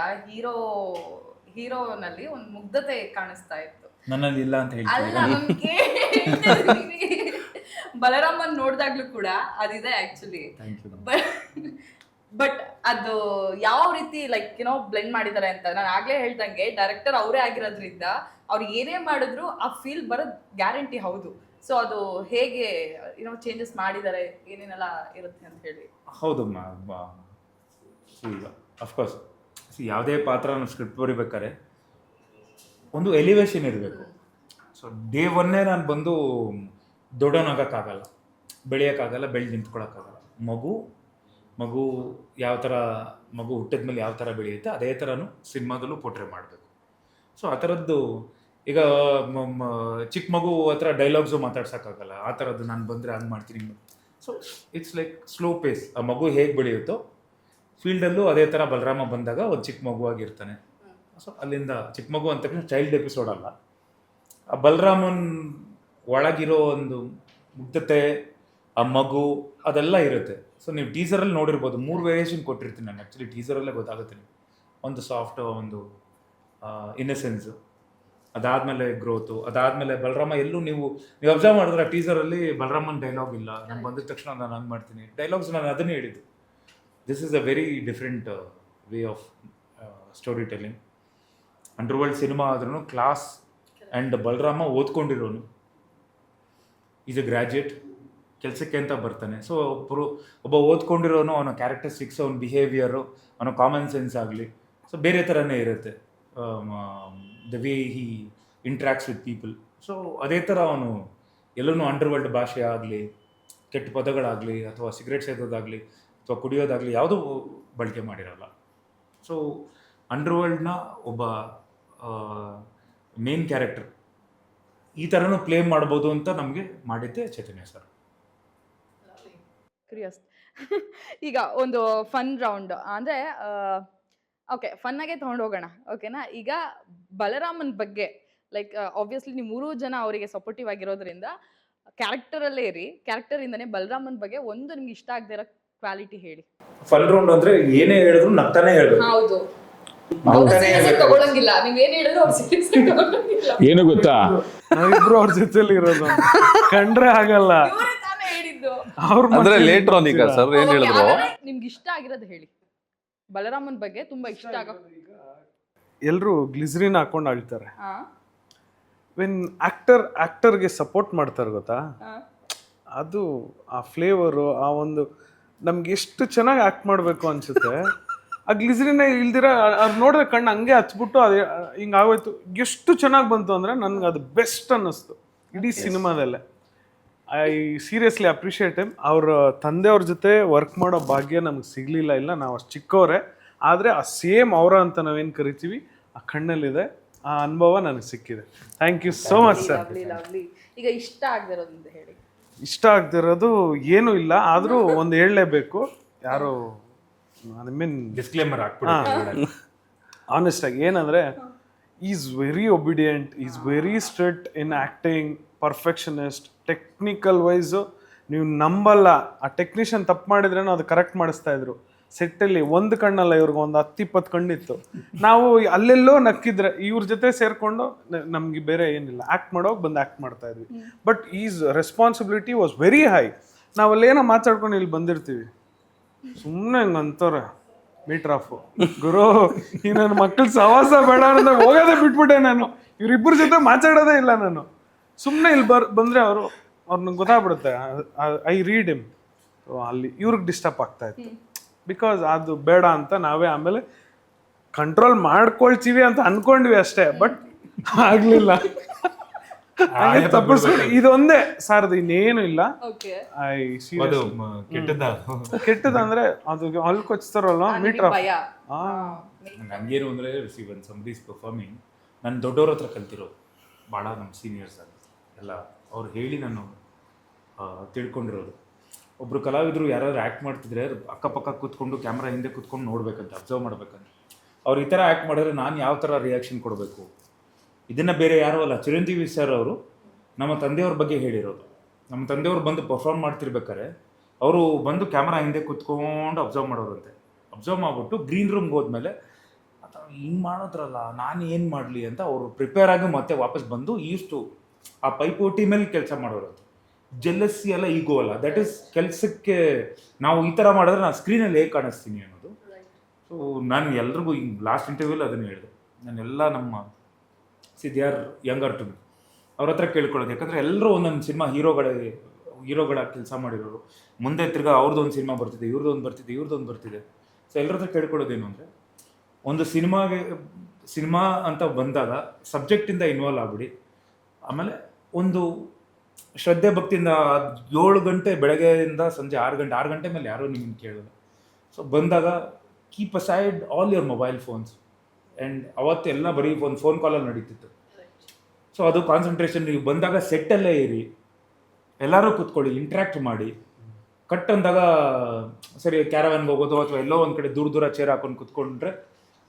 ಹೀರೋನಲ್ಲಿ ಒಂದು ಮುಗ್ಧತೆ ಕಾಣಿಸ್ತಾ ಇತ್ತು. ನನ್ನಲ್ಲಿ ಇಲ್ಲ ಅಂತ ಅಲ್ಲ, ಬಲರಾಮನ್ ನೋಡಿದಾಗ್ಲೂ ಕೂಡ ಅದಿದೆ ಆಕ್ಚುಲಿ. ಬಟ್ ಅದು ಯಾವ ರೀತಿ ಲೈಕ್ ಏನೋ ಬ್ಲೆಂಡ್ ಮಾಡಿದ್ದಾರೆ ಅಂತ ನಾನು ಆಗ್ಲೇ ಹೇಳ್ದಂಗೆ, ಡೈರೆಕ್ಟರ್ ಅವರೇ ಆಗಿರೋದ್ರಿಂದ ಅವ್ರು ಏನೇ ಮಾಡಿದ್ರು ಆ ಫೀಲ್ ಬರೋದು ಗ್ಯಾರಂಟಿ. ಹೌದು. ಸೊ ಅದು ಹೇಗೆ ಏನೋ ಚೇಂಜಸ್ ಮಾಡಿದ್ದಾರೆ, ಏನೇನೆಲ್ಲ ಇರುತ್ತೆ ಅಂತ ಹೇಳಿ. ಹೌದಮ್ಮ. ಈಗ ಅಫ್ಕೋರ್ಸ್ ಯಾವುದೇ ಪಾತ್ರನ ಸ್ಕ್ರಿಪ್ಟ್ ಬರಿಬೇಕಾದ್ರೆ ಒಂದು ಎಲಿವೇಶನ್ ಇರಬೇಕು. ಸೊ ಡೇ ಒನ್ನೇ ನಾನು ಬಂದು ದೊಡ್ಡವನಾಗಕ್ಕಾಗಲ್ಲ, ಬೆಳೆಯೋಕ್ಕಾಗಲ್ಲ, ಬೆಳೆದು ನಿಂತ್ಕೊಳ್ಳೋಕ್ಕಾಗಲ್ಲ. ಮಗು ಯಾವ ಥರ, ಮಗು ಹುಟ್ಟಿದ್ಮೇಲೆ ಯಾವ ಥರ ಬೆಳೆಯುತ್ತೆ ಅದೇ ಥರನೂ ಸಿನಿಮಾದಲ್ಲೂ ಪೋರ್ಟ್ರೇ ಮಾಡಬೇಕು. ಸೊ ಆ ಥರದ್ದು ಈಗ ಚಿಕ್ಕ ಮಗು ಹತ್ರ ಡೈಲಾಗ್ಸು ಮಾತಾಡ್ಸೋಕ್ಕಾಗಲ್ಲ, ಆ ಥರದ್ದು ನಾನು ಬಂದರೆ ಹಂಗೆ ಮಾಡ್ತೀನಿ. So it's like slow pace. ಆ ಮಗು ಹೇಗೆ ಬೆಳೆಯುತ್ತೋ ಫೀಲ್ಡಲ್ಲೂ ಅದೇ ಥರ ಬಲರಾಮ ಬಂದಾಗ ಒಂದು ಚಿಕ್ಕ ಮಗುವಾಗಿರ್ತಾನೆ. ಸೊ ಅಲ್ಲಿಂದ ಚಿಕ್ಕ ಮಗು ಅಂತ ತಕ್ಷಣ ಚೈಲ್ಡ್ ಎಪಿಸೋಡ್ ಅಲ್ಲ, ಆ ಬಲರಾಮನ್ ಒಳಗಿರೋ ಒಂದು ಮುಗ್ಧತೆ, ಆ ಮಗು, ಅದೆಲ್ಲ ಇರುತ್ತೆ. ಸೊ ನೀವು ಟೀಸರಲ್ಲಿ ನೋಡಿರ್ಬೋದು, 3 ವೇರಿಯೇಷನ್ ಕೊಟ್ಟಿರ್ತೀನಿ ನಾನು. ಆ್ಯಕ್ಚುಲಿ ಟೀಸರಲ್ಲೇ ಗೊತ್ತಾಗುತ್ತೆ ನಿಮಗೆ. ಒಂದು ಸಾಫ್ಟ್, ಒಂದು ಇನ್ನಸೆನ್ಸು, ಅದಾದಮೇಲೆ ಗ್ರೋತು, ಅದಾದಮೇಲೆ ಬಲರಾಮ. ಎಲ್ಲೂ ನೀವು ಅಬ್ಸರ್ವ್ ಮಾಡಿದ್ರೆ ಆ ಟೀಸರಲ್ಲಿ ಬಲರಾಮನ್ ಡೈಲಾಗ್ ಇಲ್ಲ. ನಾನು ಬಂದಿದ ತಕ್ಷಣ ನಾನು ಹಂಗೆ ಮಾಡ್ತೀನಿ ಡೈಲಾಗ್ಸ್, ನಾನು ಅದನ್ನೇ ಹೇಳಿದ್ದು. This is a very different way of story telling. Underworld cinema ಆದ್ರೂ ಕ್ಲಾಸ್. ಆ್ಯಂಡ್ ಬಲರಾಮ ಓದ್ಕೊಂಡಿರೋನು, ಈಸ್ ಎ ಗ್ರ್ಯಾಜುಯೇಟ್, ಕೆಲಸಕ್ಕೆ ಅಂತ ಬರ್ತಾನೆ. ಸೊ ಒಬ್ಬ ಓದ್ಕೊಂಡಿರೋನು, ಅವನ ಕ್ಯಾರೆಕ್ಟರಿಸ್ಟಿಕ್ಸ್, ಅವನ ಬಿಹೇವಿಯರು, ಅವನ ಕಾಮನ್ ಸೆನ್ಸ್ ಆಗಲಿ, ಸೊ ಬೇರೆ ಥರನೇ ಇರುತ್ತೆ. The way he interacts with people. So ಅದೇ ಥರ ಅವನು ಎಲ್ಲೂ ಅಂಡರ್ವರ್ಲ್ಡ್ ಭಾಷೆ ಆಗಲಿ, ಕೆಟ್ಟ ಪದಗಳಾಗಲಿ, ಅಥವಾ ಸಿಗರೇಟ್ ಸೇದೋದಾಗಲಿ, ಅಥವಾ ಕುಡಿಯೋದಾಗಲಿ ಯಾವುದೂ ಬಳಕೆ ಮಾಡಿರಲ್ಲ. ಸೊ ಅಂಡರ್ವರ್ಲ್ಡ್ನ ಒಬ್ಬ ಮೇನ್ ಕ್ಯಾರೆಕ್ಟರ್ ಈ ಥರನೂ ಪ್ಲೇ ಮಾಡ್ಬೋದು ಅಂತ ನಮಗೆ ಮಾಡಿದ್ದೆ ಚೈತನ್ಯ ಸರ್. ಕ್ಯೂರಿಯಸ್. ಈಗ ಒಂದು ಫನ್ ರೌಂಡ್ ಅಂದರೆ, ಓಕೆ, ಫನ್ನಾಗೆ ತೊಗೊಂಡು ಹೋಗೋಣ, ಓಕೆನಾ? ಈಗ ಬಲರಾಮನ್ ಬಗ್ಗೆ ಲೈಕ್ ಆಬ್ವಿಯಸ್ಲಿ ನೀವು 3 ಜನ ಅವರಿಗೆ ಸಪೋರ್ಟಿವ್ ಆಗಿರೋದ್ರಿಂದ ಕ್ಯಾರೆಕ್ಟರಲ್ಲೇ ಇರಿ. ಕ್ಯಾರೆಕ್ಟರಿಂದನೇ ಬಲರಾಮನ್ ಬಗ್ಗೆ ಒಂದು ನಿಮ್ಗೆ ಇಷ್ಟ ಆಗದೆ ಇರೋ ಕ್ವಾಲಿಟಿ ಹೇಳಿ. ಫನ್ ರೌಂಡ್ ಅಂದರೆ ಏನೇ ಹೇಳಿದ್ರು ನಗ್ತಾನೆ ಹೇಳಬೇಕು. ಹೌದು. ತಗೊಳಂಗಿಲ್ಲ, ನೀವೇನ್ ಹೇಳಿದ್ರು ಅವ್ರು ಸೀರಿಯಸ್ ತಗೊಳಂಗಿಲ್ಲ. ಏನು ಗೊತ್ತಾ, ನಾವಿಬ್ರು ಅವ್ರ ಜೊತೆಲಿ ಇರೋದು ಕಂಡ್ರೆ ಆಗಲ್ಲ. ಇವ್ರೇ ತಾನೇ ಹೇಳಿದ್ದು. ಅವ್ರ ಅಂದ್ರೆ ಲೇಟರ್ ಆನ್ ಈಗ ಸರ್ ಏನ್ ಹೇಳಿದ್ರು, ನಿಮ್ಗೆ ಇಷ್ಟ ಆಗಿರೋದು ಹೇಳಿ. ಬಲರಾಮನ್ ಬಗ್ಗೆ ತುಂಬಾ ಇಷ್ಟ ಆಗ ಎಲ್ರು ಗ್ಲಿಸರಿನ್ ಹಾಕೊಂಡು ಅಳ್ತಾರೆ. ಹಾ ವೆನ್ ಆಕ್ಟರ್ಗೆ ಸಪೋರ್ಟ್ ಮಾಡ್ತಾರೆ ಗೊತ್ತಾ, ಅದು ಆ ಫ್ಲೇವರು, ಆ ಒಂದು ನಮ್ಗೆ ಎಷ್ಟು ಚೆನ್ನಾಗಿ ಆಕ್ಟ್ ಮಾಡಬೇಕು ಅನ್ಸುತ್ತೆ. ಆ ಗ್ಲಿಸರಿನ ಇಲ್ದಿರ ಅದು ನೋಡಿದ್ರೆ ಕಣ್ಣು ಹಂಗೆ ಹಚ್ಬಿಟ್ಟು ಅದೇ ಹಿಂಗೆ ಆಗೋಯ್ತು. ಎಷ್ಟು ಚೆನ್ನಾಗಿ ಬಂತು ಅಂದರೆ ನನಗೆ ಅದು ಬೆಸ್ಟ್ ಅನ್ನಿಸ್ತು ಇಡೀ ಸಿನಿಮಾದಲ್ಲೇ. I seriously appreciate him. ಅವ್ರ ತಂದೆಯವ್ರ ಜೊತೆ ವರ್ಕ್ ಮಾಡೋ ಭಾಗ್ಯ ನಮ್ಗೆ ಸಿಗಲಿಲ್ಲ, ಇಲ್ಲ ನಾವು ಅಷ್ಟು ಚಿಕ್ಕವರೇ. ಆದರೆ ಆ ಸೇಮ್ ಅವರ ಅಂತ ನಾವೇನು ಕರಿತೀವಿ ಆ ಕಣ್ಣಲ್ಲಿದೆ. ಆ ಅನುಭವ ನನಗೆ ಸಿಕ್ಕಿದೆ. Thank you so much sir. Lovely. ಈಗ ಇಷ್ಟ ಆಗದಿರೋದು ಹೇಳಿ. ಇಷ್ಟ ಆಗದಿರೋದು ಏನೂ ಇಲ್ಲ, ಆದರೂ ಒಂದು ಹೇಳಲೇಬೇಕು. ಯಾರು ಐ ಮೀನ್ ಡಿಸ್ಕ್ಲೇಮರ್ ಹಾಕ್ಬಿಡಿ. ಆನೆಸ್ಟ್ ಆಗಿ ಏನಂದರೆ, is very obedient, is very strict in acting, perfectionist. Technical wise ನೀವು ನಂಬಲ್ಲ, ಆ ಟೆಕ್ನಿಷಿಯನ್ ತಪ್ಪು ಮಾಡಿದ್ರೇನೋ ಅದು ಕರೆಕ್ಟ್ ಮಾಡಿಸ್ತಾ ಇದ್ರು. ಸೆಟ್ಟಲ್ಲಿ ಒಂದು ಕಣ್ಣಲ್ಲ, ಇವ್ರಿಗೆ ಒಂದು 10-20 ಕಣ್ಣಿತ್ತು. ನಾವು ಅಲ್ಲೆಲ್ಲೋ ನಕ್ಕಿದ್ರೆ ಇವ್ರ ಜೊತೆ ಸೇರಿಕೊಂಡು ನಮಗೆ ಬೇರೆ ಏನಿಲ್ಲ, ಆ್ಯಕ್ಟ್ ಮಾಡೋಕೆ ಬಂದು ಆ್ಯಕ್ಟ್ ಮಾಡ್ತಾ ಇದ್ವಿ. But his responsibility was very high. ನಾವಲ್ಲೇನೋ ಮಾತಾಡ್ಕೊಂಡು ಇಲ್ಲಿ ಬಂದಿರ್ತೀವಿ, ಸುಮ್ಮನೆ ಹಂಗೆ ಅಂತಾರೆ ಮೀಟರ್ ಆಫು, ಗುರು ಈ ನನ್ನ ಮಕ್ಕಳು ಸವಾಸ ಬೇಡ ಅಂದ್ರೆ ಹೋಗೋದೇ ಬಿಟ್ಬಿಟ್ಟೆ ನಾನು. ಇವರಿಬ್ಬರ ಜೊತೆ ಮಾತಾಡೋದೇ ಇಲ್ಲ ನಾನು. ಸುಮ್ಮನೆ ಇಲ್ಲಿ ಬಂದರೆ ಅವ್ರನ್ನ ಗೊತ್ತಾಗ್ಬಿಡುತ್ತೆ. I read him. ಅಲ್ಲಿ ಇವ್ರಿಗೆ ಡಿಸ್ಟರ್ಬ್ ಆಗ್ತಾ ಇತ್ತು. ಬಿಕಾಸ್ ಅದು ಬೇಡ ಅಂತ ನಾವೇ ಆಮೇಲೆ ಕಂಟ್ರೋಲ್ ಮಾಡ್ಕೊಳ್ತೀವಿ ಅಂತ ಅನ್ಕೊಂಡ್ವಿ ಅಷ್ಟೇ, ಬಟ್ ಆಗಲಿಲ್ಲ. ತಪ್ಪಿಸ್ಕೊಂಡು ಇದೊಂದೇ ಸಾರ್, ಇನ್ನೇನು ಇಲ್ಲ. ಐ ಕೆಟ್ಟದಂದ್ರೆ ಅದು ಅಲ್ಲಿ ಕೊಚ್ತಾರಲ್ಲ ಮೀಟರ್. ನನಗೇನು ಅಂದರೆ ಸಂಬಡೀಸ್ ಪರ್ಫಾರ್ಮಿಂಗ್, ನಾನು ದೊಡ್ಡವ್ರ ಹತ್ರ ಕಲ್ತಿರೋದು ಭಾಳ, ನಮ್ಮ ಸೀನಿಯರ್ಸ್ ಆಗಿ ಎಲ್ಲ ಅವ್ರು ಹೇಳಿ ನಾನು ತಿಳ್ಕೊಂಡಿರೋದು. ಒಬ್ಬರು ಕಲಾವಿದರು ಯಾರಾದ್ರು ಆ್ಯಕ್ಟ್ ಮಾಡ್ತಿದ್ರೆ ಅಕ್ಕಪಕ್ಕ ಕೂತ್ಕೊಂಡು ಕ್ಯಾಮ್ರಾ ಹಿಂದೆ ಕೂತ್ಕೊಂಡು ನೋಡ್ಬೇಕಂತ, ಅಬ್ಸರ್ವ್ ಮಾಡ್ಬೇಕಂತ. ಅವ್ರು ಈ ಥರ ಆ್ಯಕ್ಟ್ ಮಾಡಿದ್ರೆ ನಾನು ಯಾವ ಥರ ರಿಯಾಕ್ಷನ್ ಕೊಡಬೇಕು, ಇದನ್ನು ಬೇರೆ ಯಾರೂ ಅಲ್ಲ, ಚಿರಂಜೀವಿ ಸರ್ ಅವರು ನಮ್ಮ ತಂದೆಯವ್ರ ಬಗ್ಗೆ ಹೇಳಿರೋದು. ನಮ್ಮ ತಂದೆಯವ್ರು ಬಂದು ಪರ್ಫಾರ್ಮ್ ಮಾಡ್ತಿರ್ಬೇಕಾರೆ ಅವರು ಬಂದು ಕ್ಯಾಮ್ರಾ ಹಿಂದೆ ಕೂತ್ಕೊಂಡು ಅಬ್ಸರ್ವ್ ಮಾಡೋರಂತೆ. ಅಬ್ಸರ್ವ್ ಮಾಡಿಬಿಟ್ಟು ಗ್ರೀನ್ ರೂಮ್ಗೆ ಹೋದ್ಮೇಲೆ ಹಿಂಗೆ ಮಾಡೋದ್ರಲ್ಲ, ನಾನು ಏನು ಮಾಡಲಿ ಅಂತ ಅವರು ಪ್ರಿಪೇರ್ ಆಗಿ ಮತ್ತೆ ವಾಪಸ್ ಬಂದು ಇಷ್ಟು ಆ ಪೈಪೋಟಿ ಮೇಲೆ ಕೆಲಸ ಮಾಡೋರಂತೆ. ಜೆಲ್ಲಸ್ಸಿ ಅಲ್ಲ, ಈಗೋ ಅಲ್ಲ, ದಟ್ ಈಸ್ ಕೆಲಸಕ್ಕೆ ನಾವು ಈ ಥರ ಮಾಡಿದ್ರೆ ನಾನು ಸ್ಕ್ರೀನಲ್ಲಿ ಹೇಗೆ ಕಾಣಿಸ್ತೀನಿ ಅನ್ನೋದು. ಸೊ ನಾನು ಎಲ್ರಿಗೂ ಈಗ ಲಾಸ್ಟ್ ಇಂಟರ್ವ್ಯೂಲಿ ಅದನ್ನು ಹೇಳಿದೆ. ನಾನೆಲ್ಲ ನಮ್ಮ ಸಿದ್ಯಾರ್ ಯಂಗರ್ ಟು ಮಿ ಅವ್ರ ಹತ್ರ ಕೇಳ್ಕೊಳ್ಳೋದು, ಯಾಕಂದರೆ ಎಲ್ಲರೂ ಒಂದೊಂದು ಸಿನಿಮಾ ಹೀರೋಗಳಾಗಿ ಕೆಲಸ ಮಾಡಿರೋರು. ಮುಂದೆ ತಿರ್ಗಾ ಅವ್ರದ್ದೊಂದು ಸಿನಿಮಾ ಬರ್ತಿದೆ, ಇವ್ರದ್ದೊಂದು ಬರ್ತಿದೆ. ಸೊ ಎಲ್ಲರ ಹತ್ರ ಕೇಳ್ಕೊಳ್ಳೋದೇನು ಅಂದರೆ, ಒಂದು ಸಿನಿಮಾ ಅಂತ ಬಂದಾಗ ಸಬ್ಜೆಕ್ಟಿಂದ ಇನ್ವಾಲ್ವ್ ಆಗ್ಬಿಡಿ. ಆಮೇಲೆ ಒಂದು ಶ್ರದ್ಧೆ ಭಕ್ತಿಯಿಂದ 7 ಗಂಟೆ ಬೆಳಗ್ಗೆಯಿಂದ ಸಂಜೆ 6 ಗಂಟೆ ಮೇಲೆ ಯಾರೂ ನಿಮ್ಮನ್ನು ಕೇಳೋಲ್ಲ. ಸೊ ಬಂದಾಗ keep aside all your mobile phones. And ಅವತ್ತೆಲ್ಲ ಬರೀ ಒಂದು ಫೋನ್ ಕಾಲಲ್ಲಿ ನಡೀತಿತ್ತು. ಸೊ ಅದು ಕಾನ್ಸಂಟ್ರೇಷನ್. ನೀವು ಬಂದಾಗ ಸೆಟ್ಟಲ್ಲೇ ಇರಿ, ಎಲ್ಲರೂ ಕೂತ್ಕೊಳ್ಳಿ, ಇಂಟ್ರ್ಯಾಕ್ಟ್ ಮಾಡಿ. ಕಟ್ ಅಂದಾಗ ಸರಿ ಕ್ಯಾರವ್ಯಾನ್ಗೆ ಹೋಗೋದು ಅಥವಾ ಎಲ್ಲೋ ಒಂದು ಕಡೆ ದೂರ ಚೇರ್ ಹಾಕೊಂಡು ಕೂತ್ಕೊಂಡ್ರೆ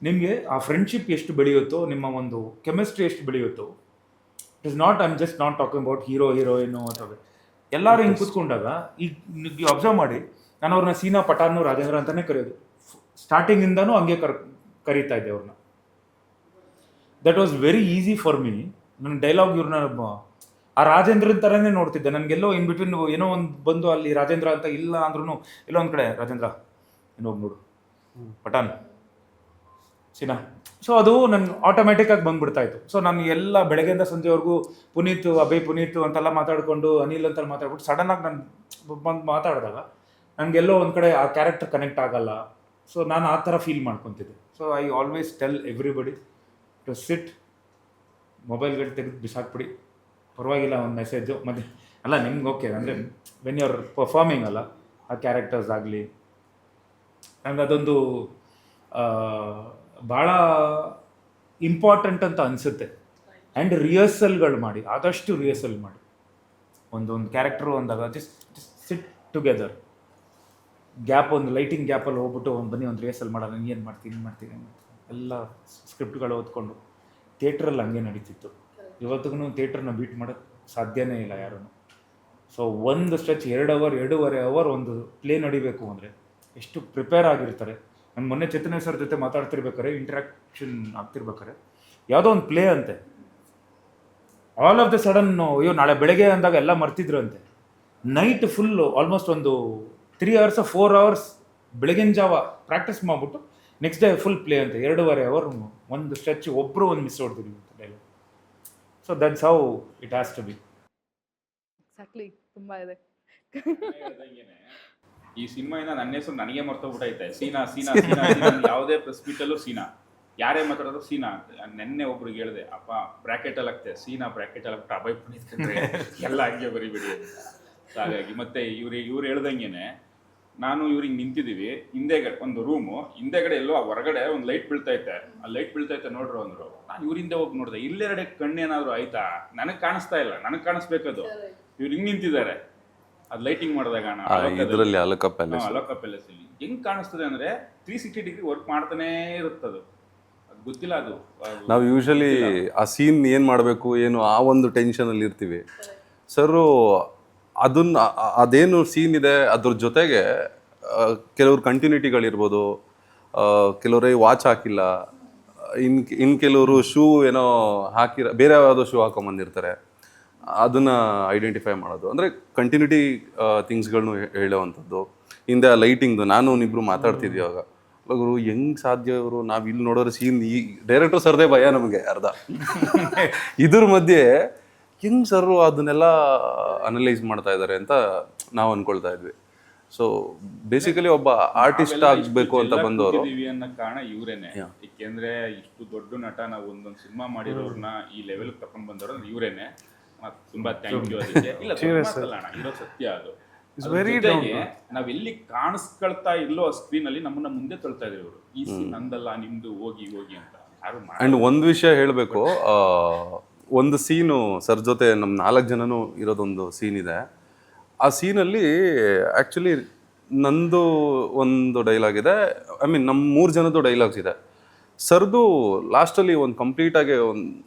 ನಿಮಗೆ ಆ ಫ್ರೆಂಡ್ಶಿಪ್ ಎಷ್ಟು ಬೆಳೆಯುತ್ತೋ, ನಿಮ್ಮ ಒಂದು ಕೆಮಿಸ್ಟ್ರಿ ಎಷ್ಟು ಬೆಳೆಯುತ್ತೋ. It is not, I am just not talking about heroine ಅಥವಾ ಎಲ್ಲರೂ ಹಿಂಗೆ ಕೂತ್ಕೊಂಡಾಗ ಈಗ ಅಬ್ಸರ್ವ್ ಮಾಡಿ, ನಾನು ಅವ್ರನ್ನ ಸೀನಾ, ಪಠಾನು, ರಾಜೇಂದ್ರ ಅಂತಲೇ ಕರೆಯೋದು. ಸ್ಟಾರ್ಟಿಂಗಿಂದನೂ ಹಂಗೆ ಕರೀತಾ ಇದ್ದೆ ಅವ್ರನ್ನ. That was very easy for me. ನನ್ನ ಡೈಲಾಗ್ ಇವ್ರನ್ನ ಆ ರಾಜೇಂದ್ರನ ಥರನೇ ನೋಡ್ತಿದ್ದೆ. ನನಗೆಲ್ಲೋ ಇನ್ ಬಿಟ್ವೀನ್ ಏನೋ ಒಂದು ಬಂದು ಅಲ್ಲಿ ರಾಜೇಂದ್ರ ಅಂತ ಇಲ್ಲ ಅಂದ್ರೂ ಎಲ್ಲೋ ಒಂದು ಕಡೆ ರಾಜೇಂದ್ರ ಇನ್ನೋಗಿ ನೋಡು, ಪಠಾನ್, ಸೀನಾ. ಸೊ ಅದು ನನ್ನ ಆಟೋಮೆಟಿಕ್ಕಾಗಿ ಬಂದ್ಬಿಡ್ತಾ ಇತ್ತು. ಸೊ ನಾನು ಎಲ್ಲ ಬೆಳಗ್ಗೆಯಿಂದ ಸಂಜೆವರೆಗೂ ಪುನೀತ್ ಅಂತೆಲ್ಲ ಮಾತಾಡಿಕೊಂಡು, ಅನಿಲ್ ಅಂತೆಲ್ಲ ಮಾತಾಡ್ಬಿಟ್ಟು ಸಡನ್ನಾಗಿ ನಾನು ಬಂದು ಮಾತಾಡಿದಾಗ ನನಗೆಲ್ಲೋ ಒಂದು ಕಡೆ ಆ ಕ್ಯಾರೆಕ್ಟರ್ ಕನೆಕ್ಟ್ ಆಗಲ್ಲ. ಸೊ ನಾನು ಆ ಥರ ಫೀಲ್ ಮಾಡ್ಕೊತಿದ್ದೆ. So I always tell everybody to sit, ಮೊಬೈಲ್ಗಳು ತೆಗೆದು ಬಿಸಾಕ್ಬಿಡಿ, ಪರವಾಗಿಲ್ಲ ಒಂದು ಮೆಸೇಜು ಮತ್ತು ಅಲ್ಲ ನಿಮ್ಗೆ ಓಕೆ ಅಂದರೆ ವೆನ್ ಯು ಆರ್ ಪರ್ಫಾರ್ಮಿಂಗ್ ಅಲ್ಲ ಆ ಕ್ಯಾರೆಕ್ಟರ್ಸ್ ಆಗಲಿ. ನಂಗೆ ಅದೊಂದು ಭಾಳ ಇಂಪಾರ್ಟೆಂಟ್ ಅಂತ ಅನಿಸುತ್ತೆ. ಆ್ಯಂಡ್ ರಿಹರ್ಸಲ್ಗಳು ಮಾಡಿ, ಆದಷ್ಟು ರಿಹರ್ಸಲ್ ಮಾಡಿ. ಒಂದೊಂದು ಕ್ಯಾರೆಕ್ಟರು ಅಂದಾಗ ಜಸ್ಟ್ ಸಿಟ್ ಟುಗೆದರ್, ಗ್ಯಾಪ್, ಒಂದು ಲೈಟಿಂಗ್ ಗ್ಯಾಪಲ್ಲಿ ಹೋಗ್ಬಿಟ್ಟು ಬನ್ನಿ ಒಂದು ರಿಹರ್ಸಲ್ ಮಾಡೋಣ, ಏನು ಮಾಡ್ತೀನಿ ಎಲ್ಲ ಸ್ಕ್ರಿಪ್ಟ್ಗಳು ಓದ್ಕೊಂಡು. ಥಿಯೇಟ್ರಲ್ಲಿ ಹಂಗೆ ನಡೀತಿತ್ತು. ಇವತ್ತಿಗೂ ಥಿಯೇಟ್ರನ್ನ ಬೀಟ್ ಮಾಡೋಕ್ಕೆ ಸಾಧ್ಯನೇ ಇಲ್ಲ ಯಾರೂ. ಸೊ ಒಂದು ಸ್ಟ್ರೆಚ್ 2 ಅವರ್ 2.5 ಅವರ್ ಒಂದು ಪ್ಲೇ ನಡಿಬೇಕು ಅಂದರೆ ಎಷ್ಟು ಪ್ರಿಪೇರ್ ಆಗಿರ್ತಾರೆ. ನಾನು ಮೊನ್ನೆ ಚೇತನ ಸರ್ ಜೊತೆ ಮಾತಾಡ್ತಿರ್ಬೇಕಾರೆ, ಇಂಟ್ರಾಕ್ಷನ್ ಆಗ್ತಿರ್ಬೇಕಾರೆ ಯಾವುದೋ ಒಂದು ಪ್ಲೇ ಅಂತೆ, ಆಲ್ ಆಫ್ ದ ಸಡನ್ ಅಯ್ಯೋ ನಾಳೆ ಬೆಳಗ್ಗೆ ಅಂದಾಗ ಎಲ್ಲ ಮರ್ತಿದ್ರು ಅಂತೆ. ನೈಟ್ ಫುಲ್ಲು ಆಲ್ಮೋಸ್ಟ್ ಒಂದು 3 hours 4 hours ಬೆಳಗಿನ ಜಾವ ಪ್ರಾಕ್ಟೀಸ್ ಮಾಡಿಬಿಟ್ಟು ನೆಕ್ಸ್ಟ್ ಡೇ ಫುಲ್ ಪ್ಲೇ ಅಂತೆ. 2.5 hour ಒಂದು ಸ್ಟ್ರೆಚ್ ಒಬ್ಬರು ಒಂದು ಮಿಸ್ ಹೊಡ್ತೀವಿ ಅಂತ dialogue. So that's how it has to be. Exactly, ತುಂಬಾ ಇದೆ. ಈ ಸಿನಿಮಾಯಿಂದ ನನ್ನ ಹೆಸರು ನನಗೆ ಮರ್ತೋಗ್ಬಿಟ್ಟೈತೆ. ಸೀನಾ ಸೀನಾ ಸೀನಾ ಸೀನಾ, ಯಾವುದೇ ಪ್ರೆಸ್ ಮೀಟಲ್ಲೂ ಸೀನಾ, ಯಾರೇ ಮಾತಾಡೋದು ಸೀನಾ ಅಂತ. ನೆನ್ನೆ ಒಬ್ರಿಗೆ ಹೇಳಿದೆ, ಅಪ್ಪ ಬ್ರಾಕೆಟಲ್ಲಿ ಆಗ್ತದೆ ಸೀನಾ, ಬ್ರಾಕೆಟಲ್ಲಿ ಆಗ್ಬಿಟ್ಟು ಅಭಯ್ ಪುನೀತ್ ಕಂಡ್ರೆ ಎಲ್ಲ ಹಂಗೆ ಬರಿಬೇಡಿ ಅಂತ. ಹಾಗಾಗಿ ಮತ್ತೆ ಇವ್ರು ಹೇಳ್ದಂಗೆನೆ ನಾನು ಇವ್ರಿಗೆ ನಿಂತಿದ್ದೀವಿ, ಹಿಂದೆಗಡೆ ಒಂದು ರೂಮು, ಹಿಂದೆಗಡೆ ಎಲ್ಲೋ ಹೊರಗಡೆ ಒಂದು ಲೈಟ್ ಬೀಳ್ತೈತೆ, ಆ ಲೈಟ್ ಬೀಳ್ತೈತೆ ನೋಡ್ರು ಅಂದರು. ನಾನು ಇವ್ರಿಂದ ಹೋಗಿ ನೋಡಿದೆ, ಇಲ್ಲೆರಡೆ ಕಣ್ಣೇನಾದ್ರು ಆಯ್ತಾ, ನನಗೆ ಕಾಣಿಸ್ತಾ ಇಲ್ಲ, ನನಗೆ ಕಾಣಿಸ್ಬೇಕದು. ಇವ್ರು ಹಿಂಗೆ ನಿಂತಿದ್ದಾರೆ, ಅದು ಲೈಟಿಂಗ್ ಮಾಡಿದಾಗ ಇದರಲ್ಲಿ ಅಲೋಕ ಪ್ಯಾಲೇಸ್ ಅಲ್ಲಿ ಹೆಂಗ್ ಕಾಣಿಸ್ತದೆ ಅಂದ್ರೆ 360 ಡಿಗ್ರಿ ವರ್ಕ್ ಮಾಡ್ತಾನೆ ಇರುತ್ತದು. ಅದು ಗೊತ್ತಿಲ್ಲ, ಅದು ನಾವು ಯೂಶಲಿ ಆ ಸೀನ್ ಏನು ಮಾಡಬೇಕು ಏನು ಆ ಒಂದು ಟೆನ್ಷನಲ್ಲಿ ಇರ್ತೀವಿ. ಸರು ಅದನ್ನ ಅದೇನು ಸೀನ್ ಇದೆ ಅದ್ರ ಜೊತೆಗೆ ಕೆಲವ್ರು ಕಂಟಿನ್ಯೂಟಿಗಳಿರ್ಬೋದು, ಕೆಲವ್ರೇ ವಾಚ್ ಹಾಕಿಲ್ಲ, ಇನ್ ಕೆಲವರು ಶೂ ಏನೋ ಹಾಕಿರ ಬೇರೆ ಯಾವುದೋ ಶೂ ಹಾಕೊಂಬಂದಿರ್ತಾರೆ, ಅದನ್ನು ಐಡೆಂಟಿಫೈ ಮಾಡೋದು. ಅಂದರೆ ಕಂಟಿನ್ಯೂಟಿ ಥಿಂಗ್ಸ್ಗಳನ್ನೂ ಹೇಳೋವಂಥದ್ದು. ಹಿಂದೆ ಆ ಲೈಟಿಂಗ್ದು ನಾನು ಇಬ್ಬರು ಮಾತಾಡ್ತಿದ್ವಿ ಅವಾಗ, ಅವರು ಹೆಂಗೆ ಸಾಧ್ಯ ಇವರು, ನಾವು ಇಲ್ಲಿ ನೋಡೋರು ಸೀನ್ ಈ ಡೈರೆಕ್ಟರ್ ಸರ್ದೇ ಭಯ ನಮಗೆ ಅರ್ಧ. ಇದ್ರ ಮಧ್ಯೆ ಹೆಂಗೆ ಸರ್ ಅದನ್ನೆಲ್ಲ ಅನಲೈಸ್ ಮಾಡ್ತಾ ಇದ್ದಾರೆ ಅಂತ ನಾವು ಅನ್ಕೊಳ್ತಾ ಇದ್ವಿ. ಸೊ ಬೇಸಿಕಲಿ ಒಬ್ಬ ಆರ್ಟಿಸ್ಟ್ ಆಗಬೇಕು ಅಂತ ಬಂದವರು ಅನ್ನೋ ಕಾರಣ ಇವರೇನೆ. ಏಕೆಂದ್ರೆ ಇಷ್ಟು ದೊಡ್ಡ ನಟ, ನಾವು ಒಂದೊಂದು ಸಿನಿಮಾ ಮಾಡಿರೋರ್ನ ಈ ಲೆವೆಲ್ ತಗೊಂಡ್ ಬಂದವರು ಇವರೇನೆ. ತುಂಬಾ ಥ್ಯಾಂಕ್ ಯು ಅದಕ್ಕೆ. ಇಲ್ಲ ಇರೋ ಸತ್ಯ ಅದು. ನಾವ್ ಎಲ್ಲಿ ಕಾಣಿಸ್ಕೊಳ್ತಾ ಇಲ್ಲೋ ಆ ಸ್ಕ್ರೀನ್ ಅಲ್ಲಿ ನಮ್ಮನ್ನ ಮುಂದೆ ತಳ್ತಾ ಇದ್ರು ಇವರು. ಈ ಸೀನ್ ನಂದಲ್ಲ, ನಿಮ್ದು, ಹೋಗಿ ಹೋಗಿ ಅಂತ. ಅಂಡ್ ಒಂದು ವಿಷಯ ಹೇಳಬೇಕು, ಒಂದು ಸೀನು ಸರ್ ಜೊತೆ ನಮ್ಮ 4 ಜನನೂ ಇರೋದೊಂದು ಸೀನ್ ಇದೆ. ಆ ಸೀನಲ್ಲಿ ಆ್ಯಕ್ಚುಲಿ ನಂದು ಒಂದು ಡೈಲಾಗ್ ಇದೆ, ಐ ಮೀನ್ ನಮ್ಮ 3 ಜನದ್ದು ಡೈಲಾಗ್ಸ್ ಇದೆ. ಸರ್ದು ಲಾಸ್ಟಲ್ಲಿ ಒಂದು ಕಂಪ್ಲೀಟಾಗಿ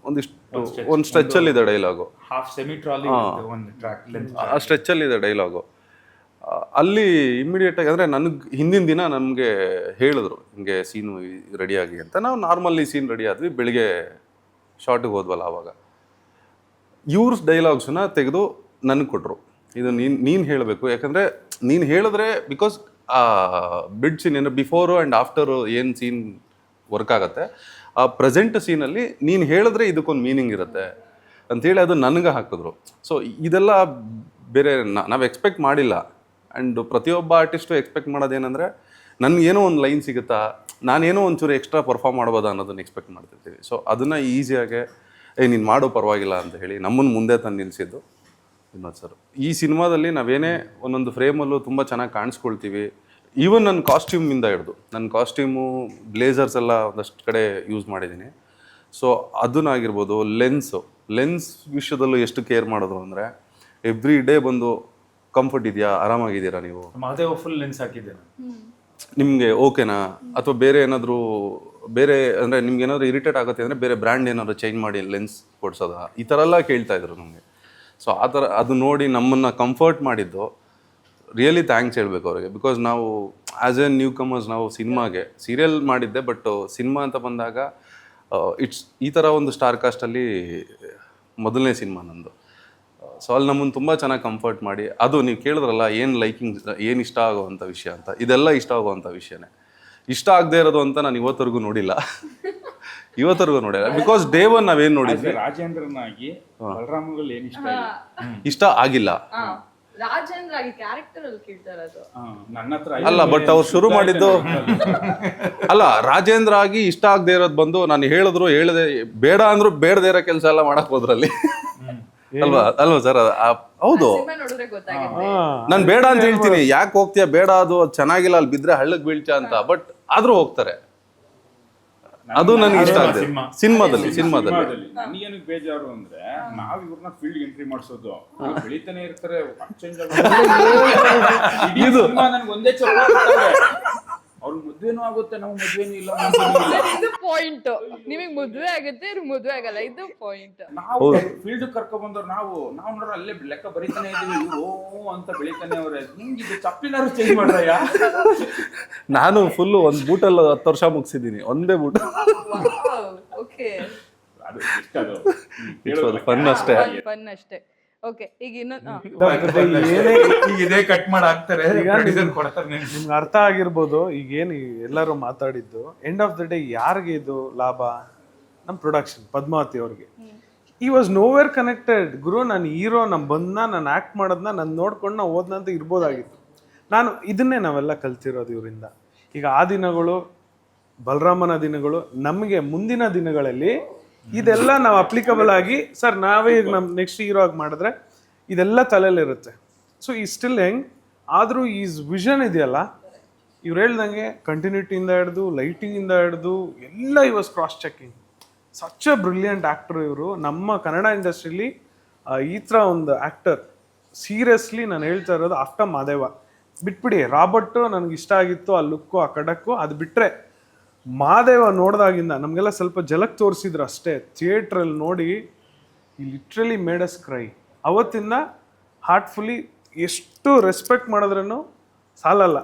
ಒಂದು ಸ್ಟ್ರೆಚ್ಚಲ್ಲಿದೆ ಡೈಲಾಗು, ಆ ಸ್ಟ್ರೆಚ್ಚಲ್ಲಿದೆ ಡೈಲಾಗು. ಅಲ್ಲಿ ಇಮ್ಮಿಡಿಯೇಟಾಗಿ ಅಂದರೆ ನನಗೆ ಹಿಂದಿನ ದಿನ ನಮಗೆ ಹೇಳಿದ್ರು ಹಿಂಗೆ ಸೀನು ರೆಡಿಯಾಗಿ ಅಂತ. ನಾವು ನಾರ್ಮಲ್ಲಿ ಸೀನ್ ರೆಡಿ ಆದ್ವಿ, ಬೆಳಿಗ್ಗೆ ಶಾರ್ಟಿಗೆ ಹೋದ್ವಲ್ಲ ಆವಾಗ ಇವ್ರ ಡೈಲಾಗ್ಸನ್ನ ತೆಗೆದು ನನಗೆ ಕೊಟ್ಟರು. ಇದು ನೀನು ಹೇಳಬೇಕು, ಯಾಕಂದರೆ ನೀನು ಹೇಳಿದ್ರೆ ಬಿಕಾಸ್ ಆ ಬಿಡ್ ಸೀನ್ ಏನು ಬಿಫೋರು ಆ್ಯಂಡ್ ಆಫ್ಟರು ಏನು ಸೀನ್ ವರ್ಕ್ ಆಗುತ್ತೆ, ಆ ಪ್ರೆಸೆಂಟ್ ಸೀನಲ್ಲಿ ನೀನು ಹೇಳಿದ್ರೆ ಇದಕ್ಕೊಂದು ಮೀನಿಂಗ್ ಇರುತ್ತೆ ಅಂಥೇಳಿ ಅದು ನನಗೆ ಹಾಕಿದ್ರು. ಸೊ ಇದೆಲ್ಲ ಬೇರೆ ನಾವು ಎಕ್ಸ್ಪೆಕ್ಟ್ ಮಾಡಿಲ್ಲ. ಆ್ಯಂಡ್ ಪ್ರತಿಯೊಬ್ಬ ಆರ್ಟಿಸ್ಟು ಎಕ್ಸ್ಪೆಕ್ಟ್ ಮಾಡೋದೇನೆಂದರೆ ನನಗೇನೋ ಒಂದು ಲೈನ್ ಸಿಗುತ್ತಾ, ನಾನೇನೋ ಒಂಚೂರು ಎಕ್ಸ್ಟ್ರಾ ಪರ್ಫಾರ್ಮ್ ಮಾಡ್ಬೋದಾ ಅನ್ನೋದನ್ನು ಎಕ್ಸ್ಪೆಕ್ಟ್ ಮಾಡ್ತಿರ್ತೀವಿ. ಸೊ ಅದನ್ನು ಈಸಿಯಾಗೆ ನೀನು ಮಾಡೋ ಪರವಾಗಿಲ್ಲ ಅಂತ ಹೇಳಿ ನಮ್ಮನ್ನು ಮುಂದೆ ತಂದು ನಿಲ್ಲಿಸಿದ್ದು ವಿನೋದ್ ಸರ್. ಈ ಸಿನಿಮಾದಲ್ಲಿ ನಾವೇನೇ ಒಂದೊಂದು ಫ್ರೇಮಲ್ಲೂ ತುಂಬ ಚೆನ್ನಾಗಿ ಕಾಣಿಸ್ಕೊಳ್ತೀವಿ. ಈವನ್ ನನ್ನ ಕಾಸ್ಟ್ಯೂಮಿಂದ ಹಿಡ್ದು, ನನ್ನ ಕಾಸ್ಟ್ಯೂಮು ಬ್ಲೇಸರ್ಸ್ ಎಲ್ಲ ಒಂದಷ್ಟು ಕಡೆ ಯೂಸ್ ಮಾಡಿದ್ದೀನಿ. ಸೊ ಅದನ್ನಾಗಿರ್ಬೋದು, ಲೆನ್ಸ್ ವಿಷಯದಲ್ಲೂ ಎಷ್ಟು ಕೇರ್ ಮಾಡಿದ್ರು ಅಂದರೆ ಎವ್ರಿ ಡೇ ಬಂದು ಕಂಫರ್ಟ್ ಇದೆಯಾ, ಆರಾಮಾಗಿದ್ದೀರಾ ನೀವು, ಫುಲ್ ಲೆನ್ಸ್ ಹಾಕಿದ್ದೇನೆ, ನಿಮಗೆ ಓಕೆನಾ, ಅಥವಾ ಬೇರೆ ಏನಾದರೂ ಬೇರೆ ಅಂದರೆ ನಿಮ್ಗೆ ಏನಾದರೂ ಇರಿಟೇಟ್ ಆಗುತ್ತೆ ಅಂದರೆ ಬೇರೆ ಬ್ರ್ಯಾಂಡ್ ಏನಾದರೂ ಚೇಂಜ್ ಮಾಡಿ ಲೆನ್ಸ್ ಕೊಡ್ಸೋದಾ, ಈ ಥರ ಎಲ್ಲ ಕೇಳ್ತಾಯಿದ್ರು ನಮಗೆ. ಸೊ ಆ ಥರ ಅದು ನೋಡಿ ನಮ್ಮನ್ನು ಕಂಫರ್ಟ್ ಮಾಡಿದ್ದು ರಿಯಲಿ ಥ್ಯಾಂಕ್ಸ್ ಹೇಳಬೇಕು ಅವರಿಗೆ. ಬಿಕಾಸ್ ನಾವು ಆ್ಯಸ್ ಎ ನ್ಯೂ ಕಮರ್ಸ್ ನಾವು ಸಿನಿಮಾಗೆ ಸೀರಿಯಲ್ ಮಾಡಿದ್ದೆ, ಬಟ್ ಸಿನಿಮಾ ಅಂತ ಬಂದಾಗ ಇಟ್ಸ್ ಈ ಥರ ಒಂದು ಸ್ಟಾರ್ ಕಾಸ್ಟಲ್ಲಿ ಮೊದಲನೇ ಸಿನಿಮಾ ನಂದು. ಸೊ ಅಲ್ಲಿ ನಮ್ಮನ್ನು ತುಂಬ ಚೆನ್ನಾಗಿ ಕಂಫರ್ಟ್ ಮಾಡಿ, ಅದು ನೀವು ಕೇಳಿದ್ರಲ್ಲ ಏನು ಲೈಕಿಂಗ್, ಏನು ಇಷ್ಟ ಆಗೋವಂಥ ವಿಷಯ ಅಂತ, ಇದೆಲ್ಲ ಇಷ್ಟ ಆಗೋವಂಥ ವಿಷಯನೇ. ಇಷ್ಟ ಆಗದೆ ಇರೋದು ಅಂತ ನಾನು ಇವತ್ತರೆಗೂ ನೋಡಿಲ್ಲ. ಬಿಕಾಸ್ ಡೇ ಒನ್ ನಾವೇನು ನೋಡಿದ್ವಿ, ರಾಜೇಂದ್ರನಾಗಿ ಬಲರಾಮಲ್ಲಿ ಏನು ಇಷ್ಟ ಆಗಿಲ್ಲ. ರಾಜೇಂದ್ರ ಆಗಿ ಕ್ಯಾರೆಕ್ಟರ್ ಅಲ್ಲಿ ಕೇಳ್ತಾರೆ ಅದು ನನ್ನ ಹತ್ರ ಅಲ್ಲ, ಬಟ್ ಅವ್ರು ಶುರು ಮಾಡಿದ್ದು ಅಲ್ಲ, ರಾಜೇಂದ್ರ ಆಗಿ ಇಷ್ಟ ಆಗದೆ ಇರೋದು ಬಂದು ನಾನು ಹೇಳಿದ್ರು ಹೇಳದೆ, ಬೇಡ ಅಂದ್ರು ಬೇಡದೇ ಇರೋ ಕೆಲಸ ಎಲ್ಲ ಮಾಡಕ್ ಹೋದ್ರಲ್ಲಿ ಅಲ್ವಾ ಸರ್? ಹೌದು, ನಾನು ಬೇಡ ಅಂತ ಹೇಳ್ತೀನಿ, ಯಾಕೆ ಹೋಗ್ತೀಯ, ಬೇಡ ಅದು ಚೆನ್ನಾಗಿಲ್ಲ, ಅಲ್ಲಿ ಬಿದ್ರೆ ಹಳ್ಳಕ್ ಬೀಳ್ತೀಯ ಅಂತ, ಬಟ್ ಆದ್ರೂ ಹೋಗ್ತಾರೆ. ಅದು ನನಗೆ ಇಷ್ಟ ಆಗಿದೆ ಸಿನಿಮಾದಲ್ಲಿ. ನನಗೇನು ಬೇಜಾರು ಅಂದ್ರೆ ನಾವ್ ಇವ್ರನ್ನ ಫೀಲ್ಡ್ ಎಂಟ್ರಿ ಮಾಡಿಸೋದು, ಬೆಳಿತಾನೆ ಇರ್ತಾರೆ. ನನ್ಗೆ ಒಂದೇ ಅವ್ರ ಮದ್ವೆನೂ ಆಗುತ್ತೆ, ನಾವು ಮದ್ವೆನೂ ಇಲ್ಲ ಇದು ಪಾಯಿಂಟ್. ನಿಮಗೆ ಮದುವೆ ಆಗುತ್ತೆ, ಇವ್ರಿಗೆ ಮದುವೆ ಆಗಲ್ಲ, ಇದು ಪಾಯಿಂಟ್. ನಾವು ಫೀಲ್ಡ್ ಕರ್ಕೊಂಡ್ ಬಂದವ್ರು ನಾವು ನೋಡ್ರೆ ಅಲ್ಲೇ ಲೆಕ್ಕ ಬರೀತಾನೆ ಇದೀವಿ, ಇವ್ರು ಓ ಅಂತ ಬೆಳಿತಾನೆ ಅವ್ರೆ. ನಿಂಗೆ ಇದು ಚಪ್ಪಿನಾರು ಚೇಂಜ್ ಮಾಡ್ರಯ್ಯ. ನಾನು ಫುಲ್ಲು ಒಂದು ಬೂಟಲ್ಲಿ 10 ವರ್ಷ ಮುಗಿಸಿದ್ದೀನಿ, ಒಂದೇ ಬೂಟ್. ಓಕೆ, ಅದು ಇಷ್ಟದು ಫನ್ ಅಷ್ಟೇ. ಫನ್ ಅಷ್ಟೇ. ಓಕೆ, ಈಗ ಇನ್ನೊಂದು ಈಗ ಇದೇ ಕಟ್ ಮಾಡಿ ಹಾಕ್ತಾರೆ, ಕೊಡ್ತಾರೆ. ನಿಮ್ಗೆ ಅರ್ಥ ಆಗಿರ್ಬೋದು ಈಗೇನು ಎಲ್ಲರೂ ಮಾತಾಡಿದ್ದು. ಎಂಡ್ ಆಫ್ ದ ಡೇ ಯಾರಿಗೆ ಇದು ಲಾಭ? ನಮ್ಮ ಪ್ರೊಡಕ್ಷನ್ ಪದ್ಮಾವತಿ ಅವ್ರಿಗೆ. ಈ ವಾಸ್ ನೋವೇರ್ ಕನೆಕ್ಟೆಡ್. ಗುರು ನಾನು ಹೀರೋ, ನಾನು ಬಂದ, ನಾನು ಆ್ಯಕ್ಟ್ ಮಾಡೋದನ್ನ ನಾನು ನೋಡ್ಕೊಂಡು ನಾವು ಓದ್ನಂತ ಇರ್ಬೋದಾಗಿತ್ತು. ಇದನ್ನೇ ನಾವೆಲ್ಲ ಕಲ್ತಿರೋದು ಇವರಿಂದ. ಈಗ ಆ ದಿನಗಳು, ಬಲರಾಮನ ದಿನಗಳು, ನಮಗೆ ಮುಂದಿನ ದಿನಗಳಲ್ಲಿ ಇದೆಲ್ಲ ನಾವು ಅಪ್ಲಿಕಬಲ್ ಆಗಿ ಸರ್ ನಾವೇ ಈಗ ನಮ್ಮ ನೆಕ್ಸ್ಟ್ ಹೀರೋ ಆಗಿ ಮಾಡಿದ್ರೆ ಇದೆಲ್ಲ ತಲೆಯಲ್ಲಿರುತ್ತೆ. ಸೊ ಈ ಸ್ಟಿಲ್ ಹೆಂಗ್ ಆದರೂ ಈ ವಿಷನ್ ಇದೆಯಲ್ಲ, ಇವ್ರು ಹೇಳ್ದಂಗೆ ಕಂಟಿನ್ಯೂಟಿಯಿಂದ ಹಿಡ್ದು ಲೈಟಿಂಗಿಂದ ಹಿಡ್ದು ಎಲ್ಲ was cross checking. Such a brilliant actor ಇವರು. ನಮ್ಮ ಕನ್ನಡ ಇಂಡಸ್ಟ್ರಿಲಿ ಈ ಥರ ಒಂದು ಆ್ಯಕ್ಟರ್ ಸೀರಿಯಸ್ಲಿ ನಾನು ಹೇಳ್ತಾ ಇರೋದು ಆಫ್ಟರ್ ಮಾದೇವ. ಬಿಟ್ಬಿಡಿ, ರಾಬರ್ಟು ನನಗೆ ಇಷ್ಟ ಆಗಿತ್ತು, ಆ ಲುಕ್ಕು, ಆ ಕಡಕ್ಕು. ಅದು ಬಿಟ್ಟರೆ ಮಾದೇವ ನೋಡಿದಾಗಿಂದ ನಮಗೆಲ್ಲ ಸ್ವಲ್ಪ ಜಲಕ್ ತೋರಿಸಿದ್ರು ಅಷ್ಟೇ. ಥಿಯೇಟ್ರಲ್ಲಿ ನೋಡಿ ಈ ಲಿಟ್ರಲಿ ಮೇಡ್ ಅಸ್ ಕ್ರೈ. ಅವತ್ತಿಂದ ಹಾರ್ಟ್ಫುಲಿ ಎಷ್ಟು ರೆಸ್ಪೆಕ್ಟ್ ಮಾಡಿದ್ರೂ ಸಾಲಲ್ಲ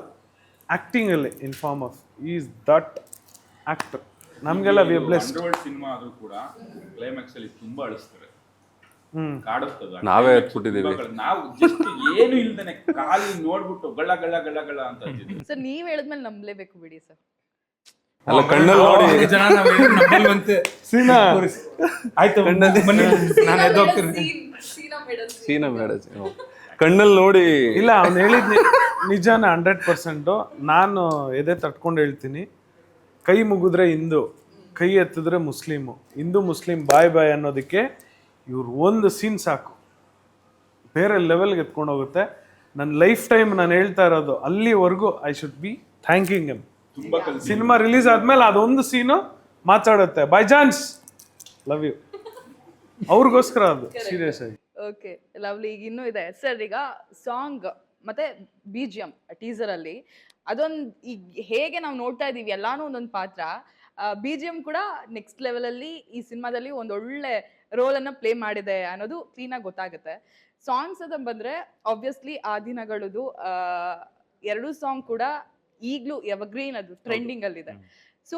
ಆ್ಯಕ್ಟಿಂಗಲ್ಲಿ. In form of is that actor. ನಮಗೆಲ್ಲ ವಿ ಬ್ಲೆಸ್. ಸಿನಿಮಾ ಆದ್ರೂ ಕೂಡ ಕ್ಲೈಮ್ಯಾಕ್ಸ್ ಅಲ್ಲಿ ತುಂಬಾ ಅಳಿಸ್ತಾರೆ, ಕಾಡಿಸ್ತದ. ನಾವೇ ಎತ್ಬಿಟ್ಟಿದ್ದೀವಿ. ನಾವು ಜಸ್ಟ್ ಏನು ಇಲ್ದೇನೆ ಖಾಲಿ ನೋಡ್ಬಿಟ್ಟು ಗಳ ಗಳ ಗಳ ಗಳ ಅಂತ ಅಂತಿದ್ವಿ. ಸರ್ ನೀವ್ ಹೇಳಿದ್ಮೇಲೆ ನಂಬಲೇಬೇಕು ಬಿಡಿ ಸರ್. ಅಲ್ಲ ಕಣ್ಣಲ್ಲಿ ನೋಡಿ ಆಯ್ತು, ನಾನು ಎದ್ದೋಗ್ತೀನಿ. ಸೀನ ಬೇಡ, ಕಣ್ಣಲ್ಲಿ ನೋಡಿ. ಇಲ್ಲ, ಅವ್ನು ಹೇಳಿದ್ ನಿಜಾನ 100%. ನಾನು ಎದೆ ತಟ್ಕೊಂಡು ಹೇಳ್ತೀನಿ, ಕೈ ಮುಗಿದ್ರೆ ಹಿಂದೂ, ಕೈ ಎತ್ತಿದ್ರೆ ಮುಸ್ಲಿಮು. ಹಿಂದೂ ಮುಸ್ಲಿಂ ಬಾಯ್ ಬಾಯ್ ಅನ್ನೋದಕ್ಕೆ ಇವ್ರು ಒಂದು ಸೀನ್ ಸಾಕು, ಬೇರೆ ಲೆವೆಲ್ಗೆ ಎತ್ಕೊಂಡು ಹೋಗುತ್ತೆ. ನನ್ನ ಲೈಫ್ ಟೈಮ್ ನಾನು ಹೇಳ್ತಾ ಇರೋದು ಅಲ್ಲಿವರೆಗೂ I should be thanking M. Cinema release ಆದ್ಮೇಲೆ ಅದೊಂದು ಸೀನು ಮಾತಾಡುತ್ತೆ, ಬೈ ಚಾನ್ಸ್ ಲವ್ ಯು, ಅವ್ರಿಗೋಸ್ಕರ ಅದು ಸೀರಿಯಸ್ ಆಗಿ. Okay, lovely. ಈಗ ಇನ್ನೂ ಇದೆ ಸರ್. ಈಗ ಸಾಂಗ್ ಮತ್ತೆ BGM ಟೀಸರ್ ಅಲ್ಲಿ ಅದೊಂದು ಈಗ ಹೇಗೆ ನಾವು ನೋಡ್ತಾ ಇದೀವಿ ಎಲ್ಲಾನು ಒಂದೊಂದು ಪಾತ್ರ, BGM ಕೂಡ ನೆಕ್ಸ್ಟ್ ಲೆವೆಲ್ ಅಲ್ಲಿ ಈ ಸಿನಿಮಾದಲ್ಲಿ ಒಂದೊಳ್ಳೆ ರೋಲ್ ಅನ್ನ ಪ್ಲೇ ಮಾಡಿದೆ ಅನ್ನೋದು ಕ್ಲೀನ್ ಆಗಿ ಗೊತ್ತಾಗುತ್ತೆ. ಸಾಂಗ್ಸ್ ಅಂತ ಬಂದ್ರೆ ಆಬ್ವಿಯಸ್ಲಿ ಆ ದಿನಗಳದು 2 ಸಾಂಗ್ ಕೂಡ ಈಗಲೂ ಎವರ್ಗ್ರೀನ್, ಅದು ಟ್ರೆಂಡಿಂಗ್ ಅಲ್ಲಿ ಇದೆ. ಸೊ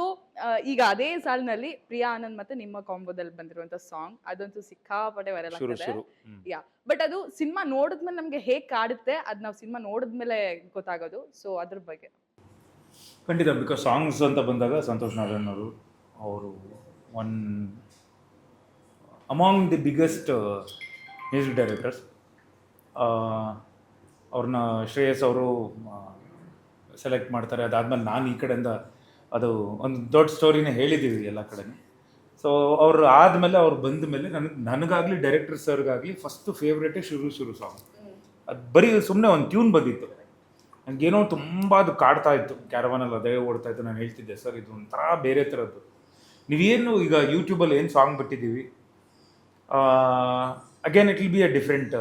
ಈಗ ಅದೇ ಸಾಲಿನಲ್ಲಿ ಪ್ರಿಯಾ ಆನಂದ್ ಮತ್ತೆ ನಿಮ್ಮ ಕಾಂಬೋದಲ್ಲಿ ಬಂದಿರುವಂತ ಸಾಂಗ್ ಅದಂತೂ ಸಿಕ್ಕಾಪಟ್ಟೆ ವೈರಲ್ ಆಗ್ತದೆ. ಯಾ, ಬಟ್ ಅದು ಸಿನಿಮಾ ನೋಡಿದ್ಮೇಲೆ ನಮ್ಗೆ ಹೇಗ್ ಕಾಡುತ್ತೆ ಅದ್ ನಾವು ಸಿನಿಮಾ ನೋಡಿದ್ಮೇಲೆ ಗೊತ್ತಾಗೋದು. ಸೊ ಅದ್ರ ಬಗ್ಗೆ ಖಂಡಿತ. ಬಿಕಾಸ್ ಸಾಂಗ್ಸ್ ಅಂತ ಬಂದಾಗ ಸಂತೋಷ್ ನಾರಾಯಣ್ ಅವರು one among the biggest music directors. ಅವ್ರನ್ನ ಶ್ರೇಯಸ್ ಅವರು ಸೆಲೆಕ್ಟ್ ಮಾಡ್ತಾರೆ. ಅದಾದಮೇಲೆ ನಾನು ಈ ಕಡೆಯಿಂದ ಅದು ಒಂದು ದೊಡ್ಡ ಸ್ಟೋರಿನೇ ಹೇಳಿದ್ದೀವಿ ಎಲ್ಲ ಕಡೆ. ಸೊ ಅವ್ರು ಆದಮೇಲೆ ಅವ್ರು ಬಂದ ಮೇಲೆ ನನಗಾಗಲಿ ಡೈರೆಕ್ಟರ್ ಸರ್ಗಾಗಲಿ ಫಸ್ಟು ಫೇವ್ರೇಟೇ ಶುರು ಸಾಂಗ್. ಅದು ಬರೀ ಸುಮ್ಮನೆ ಒಂದು ಟ್ಯೂನ್ ಬಂದಿತ್ತು, ನನಗೇನೋ ತುಂಬ ಅದು ಕಾಡ್ತಾ ಇತ್ತು. ಕ್ಯಾರವಾನಲ್ಲಿ ಅದೇ ಓಡ್ತಾ ಇತ್ತು. ನಾನು ಹೇಳ್ತಿದ್ದೆ ಸರ್ ಇದು ಒಂಥರ ಬೇರೆ ಥರದ್ದು. ನೀವೇನು ಈಗ ಯೂಟ್ಯೂಬಲ್ಲಿ ಏನು ಸಾಂಗ್ ಬಿಟ್ಟಿದ್ದೀವಿ, again it will be a different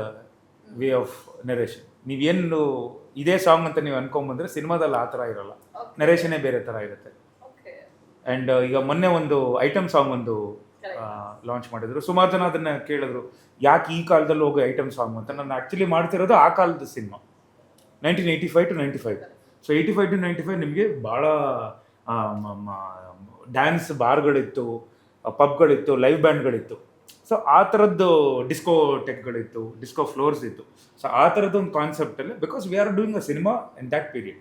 way of narration. ನೀವೇನು ಇದೇ ಸಾಂಗ್ ಅಂತ ನೀವು ಅನ್ಕೊಂಬಂದ್ರೆ ಸಿನಿಮಾದಲ್ಲಿ ಆ ಥರ ಇರೋಲ್ಲ, ನರೇಷನೇ ಬೇರೆ ಥರ ಇರುತ್ತೆ. ಆ್ಯಂಡ್ ಈಗ ಮೊನ್ನೆ ಒಂದು ಐಟಮ್ ಸಾಂಗ್ ಒಂದು ಲಾಂಚ್ ಮಾಡಿದ್ರು. ಸುಮಾರು ಜನ ಅದನ್ನು ಕೇಳಿದ್ರು, ಯಾಕೆ ಈ ಕಾಲದಲ್ಲಿ ಹೋಗೋ ಐಟಮ್ ಸಾಂಗ್ ಅಂತ. ನಾನು ಆ್ಯಕ್ಚುಲಿ ಮಾಡ್ತಿರೋದು ಆ ಕಾಲದ ಸಿನಿಮಾ, 1985 to 95. ಸೊ 85 to 95 ನಿಮಗೆ ಭಾಳ ಡ್ಯಾನ್ಸ್ ಬಾರ್ಗಳಿತ್ತು, ಪಬ್ಗಳಿತ್ತು, ಲೈವ್ ಬ್ಯಾಂಡ್ಗಳಿತ್ತು. ಸೊ ಆ ಥರದ್ದು ಡಿಸ್ಕೋ ಟೆಕ್ಗಳಿತ್ತು, ಡಿಸ್ಕೋ ಫ್ಲೋರ್ಸ್ ಇತ್ತು. ಸೊ ಆ ಥರದ್ದು ಒಂದು ಕಾನ್ಸೆಪ್ಟಲ್ಲಿ, because we are doing a cinema in that period.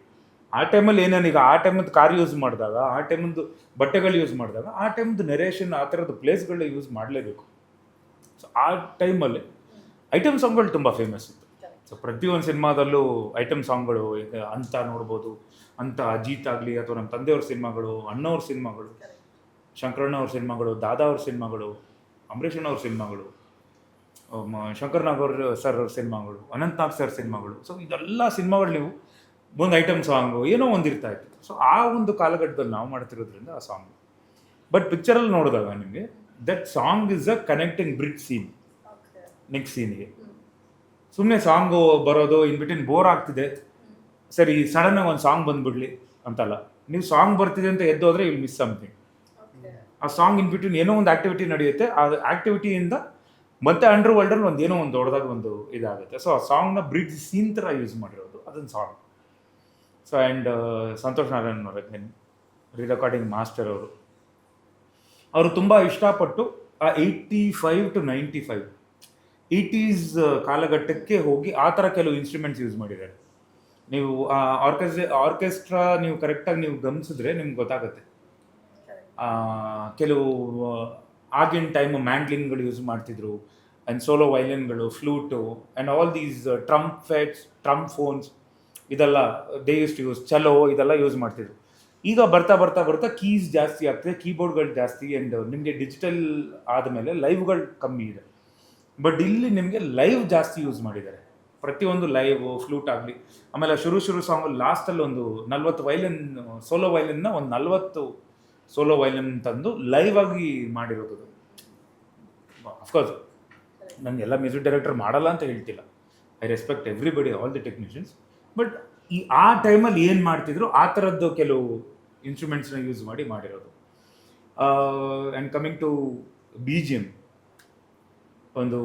ಆ ಟೈಮಲ್ಲಿ ಏನೇನೀಗ ಆ ಟೈಮದ್ದು ಕಾರ್ ಯೂಸ್ ಮಾಡಿದಾಗ, ಆ ಟೈಮದ್ದು ಬಟ್ಟೆಗಳು ಯೂಸ್ ಮಾಡಿದಾಗ, ಆ ಟೈಮ್ದು ನರೇಷನ್, ಆ ಥರದ್ದು ಪ್ಲೇಸ್ಗಳನ್ನ ಯೂಸ್ ಮಾಡಲೇಬೇಕು. ಸೊ ಆ ಟೈಮಲ್ಲಿ ಐಟಮ್ ಸಾಂಗ್ಗಳು ತುಂಬ ಫೇಮಸ್ ಇತ್ತು. ಸೊ ಪ್ರತಿಯೊಂದು ಸಿನಿಮಾದಲ್ಲೂ ಐಟಮ್ ಸಾಂಗ್ಗಳು ಈಗ ಅಂತ ನೋಡ್ಬೋದು. ಅಂತ ಅಜಿತ್ ಆಗಲಿ ಅಥವಾ ನಮ್ಮ ತಂದೆಯವ್ರ ಸಿನಿಮಾಗಳು, ಅಣ್ಣವ್ರ ಸಿನಿಮಾಗಳು, ಶಂಕರಣ್ಣವ್ರ ಸಿನಿಮಾಗಳು, ದಾದಾ ಅವ್ರ ಸಿನಿಮಾಗಳು, ಅಂಬರೀಷಣ್ಣವ್ರ ಸಿನಿಮಾಗಳು, ಶಂಕರ್ನಾಗ್ ಅವ್ರ ಸರ್ ಅವ್ರ ಸಿನಿಮಾಗಳು, ಅನಂತ್ನಾಗ್ ಸರ್ ಸಿನಿಮಾಗಳು. ಸೊ ಇದೆಲ್ಲ ಸಿನಿಮಾಗಳು ನೀವು ಒಂದು ಐಟಮ್ ಸಾಂಗು ಏನೋ ಒಂದಿರ್ತಾ ಇತ್ತು. ಸೊ ಆ ಒಂದು ಕಾಲಘಟ್ಟದಲ್ಲಿ ನಾವು ಮಾಡ್ತಿರೋದ್ರಿಂದ ಆ ಸಾಂಗ್. ಬಟ್ ಪಿಕ್ಚರಲ್ಲಿ ನೋಡಿದಾಗ ನಿಮಗೆ that song is a connecting bridge scene next ಸೀನಿಗೆ. ಸುಮ್ಮನೆ ಸಾಂಗು ಬರೋದು ಇನ್ ಬಿಟ್ವೀನ್ ಬೋರ್ ಆಗ್ತಿದೆ, ಸರಿ ಸಡನ್ನಾಗಿ ಒಂದು ಸಾಂಗ್ ಬಂದ್ಬಿಡ್ಲಿ ಅಂತಲ್ಲ. ನೀವು ಸಾಂಗ್ ಬರ್ತಿದೆ ಅಂತ ಎದ್ದೋದ್ರೆ ವಿಲ್ ಮಿಸ್ ಸಮಥಿಂಗ್. ಆ ಸಾಂಗ್ ಇನ್ ಬಿಟ್ವೀನ್ ಏನೋ ಒಂದು ಆಕ್ಟಿವಿಟಿ ನಡೆಯುತ್ತೆ, ಆ ಆಕ್ಟಿವಿಟಿಯಿಂದ ಮತ್ತೆ ಅಂಡರ್ ವರ್ಲ್ಡಲ್ಲಿ ಒಂದು ಏನೋ ಒಂದು ದೊಡ್ಡದಾಗಿ ಒಂದು ಇದಾಗುತ್ತೆ. ಸೊ ಆ ಸಾಂಗ್ನ ಬ್ರಿಡ್ಜ್ ಸೀನ್ ಥರ ಯೂಸ್ ಮಾಡಿರೋದು ಅದೊಂದು song. So and Santosh Narayan ಅವರ ರಿರೆಕಾರ್ಡಿಂಗ್ ಮಾಸ್ಟರ್ ಅವರು ತುಂಬ ಇಷ್ಟಪಟ್ಟು ಆ 85 to 95 80s ಕಾಲಘಟ್ಟಕ್ಕೆ ಹೋಗಿ ಆ ಥರ ಕೆಲವು ಇನ್ಸ್ಟ್ರೂಮೆಂಟ್ಸ್ ಯೂಸ್ ಮಾಡಿದ್ದಾರೆ. ನೀವು ಆರ್ಕೆಸ್ಟ್ರಾ ನೀವು ಕರೆಕ್ಟಾಗಿ ನೀವು ಗಮನಿಸಿದ್ರೆ ನಿಮ್ಗೆ ಗೊತ್ತಾಗುತ್ತೆ. ಕೆಲವು ಆಗಿನ ಟೈಮು ಮ್ಯಾಂಡ್ಲಿನ್ಗಳು ಯೂಸ್ ಮಾಡ್ತಿದ್ರು, ಆ್ಯಂಡ್ ಸೋಲೋ ವೈಲಿನ್ಗಳು, flute and all these trombones ಇದೆಲ್ಲ ದೇ ಯೂಸ್ ಟು ಯೂಸ್, ಚಲೋ ಇದೆಲ್ಲ ಯೂಸ್ ಮಾಡ್ತಿದ್ರು. ಈಗ ಬರ್ತಾ ಬರ್ತಾ ಬರ್ತಾ ಕೀಸ್ ಜಾಸ್ತಿ ಆಗ್ತದೆ, ಕೀಬೋರ್ಡ್ಗಳು ಜಾಸ್ತಿ, ಆ್ಯಂಡ್ ನಿಮಗೆ ಡಿಜಿಟಲ್ ಆದಮೇಲೆ ಲೈವ್ಗಳು ಕಮ್ಮಿ ಇದೆ. ಬಟ್ ಇಲ್ಲಿ ನಿಮಗೆ ಲೈವ್ ಜಾಸ್ತಿ ಯೂಸ್ ಮಾಡಿದ್ದಾರೆ, ಪ್ರತಿಯೊಂದು ಲೈವ್ ಫ್ಲೂಟ್ ಆಗಲಿ. ಆಮೇಲೆ ಶುರು ಸಾಂಗು ಲಾಸ್ಟಲ್ಲಿ ಒಂದು 40 ವೈಲಿನ್ ಸೋಲೋ ವೈಲಿನ್ನ ಒಂದು 40 ಸೋಲೋ ವೈಲಿನ್ ತಂದು ಲೈವ್ ಆಗಿ ಮಾಡಿರೋದು. ಅಫ್ಕೋರ್ಸ್ ನನಗೆಲ್ಲ ಮ್ಯೂಸಿಕ್ ಡೈರೆಕ್ಟರ್ ಮಾಡಲ್ಲ ಅಂತ ಹೇಳ್ತಿಲ್ಲ, I respect everybody, all the technicians. But ಆ ಟೈಮಲ್ಲಿ ಏನು ಮಾಡ್ತಿದ್ರು ಆ ಥರದ್ದು ಕೆಲವು ಇನ್ಸ್ಟ್ರೂಮೆಂಟ್ಸ್ನ ಯೂಸ್ ಮಾಡಿರೋದು. ಆ್ಯಂಡ್ ಕಮಿಂಗ್ ಟು BGM, ಒಂದು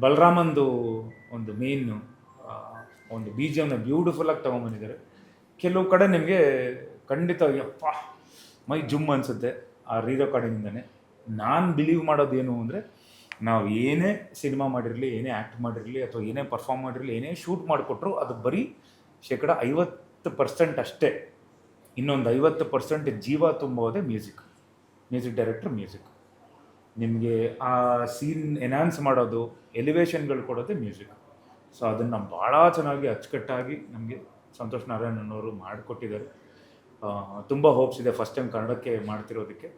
ಬಲರಾಮಂದು ಒಂದು ಮೇನ್ ಒಂದು BGMನ ಬ್ಯೂಟಿಫುಲ್ಲಾಗಿ ತೊಗೊಂಬಂದಿದ್ದಾರೆ. ಕೆಲವು ಕಡೆ ನಿಮಗೆ ಖಂಡಿತ ಯಪ್ಪ ಮೈ ಜುಮ್ ಅನಿಸುತ್ತೆ ಆ ರೆಕಾರ್ಡಿಂಗಿಂದನೇ. ನಾನು ಬಿಲೀವ್ ಮಾಡೋದೇನು ಅಂದರೆ, ನಾವು ಏನೇ ಸಿನಿಮಾ ಮಾಡಿರಲಿ, ಏನೇ ಆ್ಯಕ್ಟ್ ಮಾಡಿರಲಿ, ಅಥವಾ ಏನೇ ಪರ್ಫಾರ್ಮ್ ಮಾಡಿರಲಿ, ಏನೇ ಶೂಟ್ ಮಾಡಿಕೊಟ್ರು ಅದು ಬರೀ 50% ಅಷ್ಟೇ. ಇನ್ನೊಂದು 50% ಜೀವ ತುಂಬೋದೇ ಮ್ಯೂಸಿಕ್ ಡೈರೆಕ್ಟರ್ ಮ್ಯೂಸಿಕ್. ನಿಮಗೆ ಆ ಸೀನ್ ಎನ್ಹಾನ್ಸ್ ಮಾಡೋದು, ಎಲಿವೇಶನ್ಗಳು ಕೊಡೋದೇ ಮ್ಯೂಸಿಕ್. ಸೊ ಅದನ್ನು ಭಾಳ ಚೆನ್ನಾಗಿ ಅಚ್ಚುಕಟ್ಟಾಗಿ ನಮಗೆ ಸಂತೋಷ್ ನಾರಾಯಣ್ ಅವರು ಮಾಡಿಕೊಟ್ಟಿದ್ದಾರೆ. ತುಂಬ ಹೋಪ್ಸ್ ಇದೆ ಫಸ್ಟ್ ಟೈಮ್ ಕನ್ನಡಕ್ಕೆ ಮಾಡ್ತಿರೋದಕ್ಕೆ.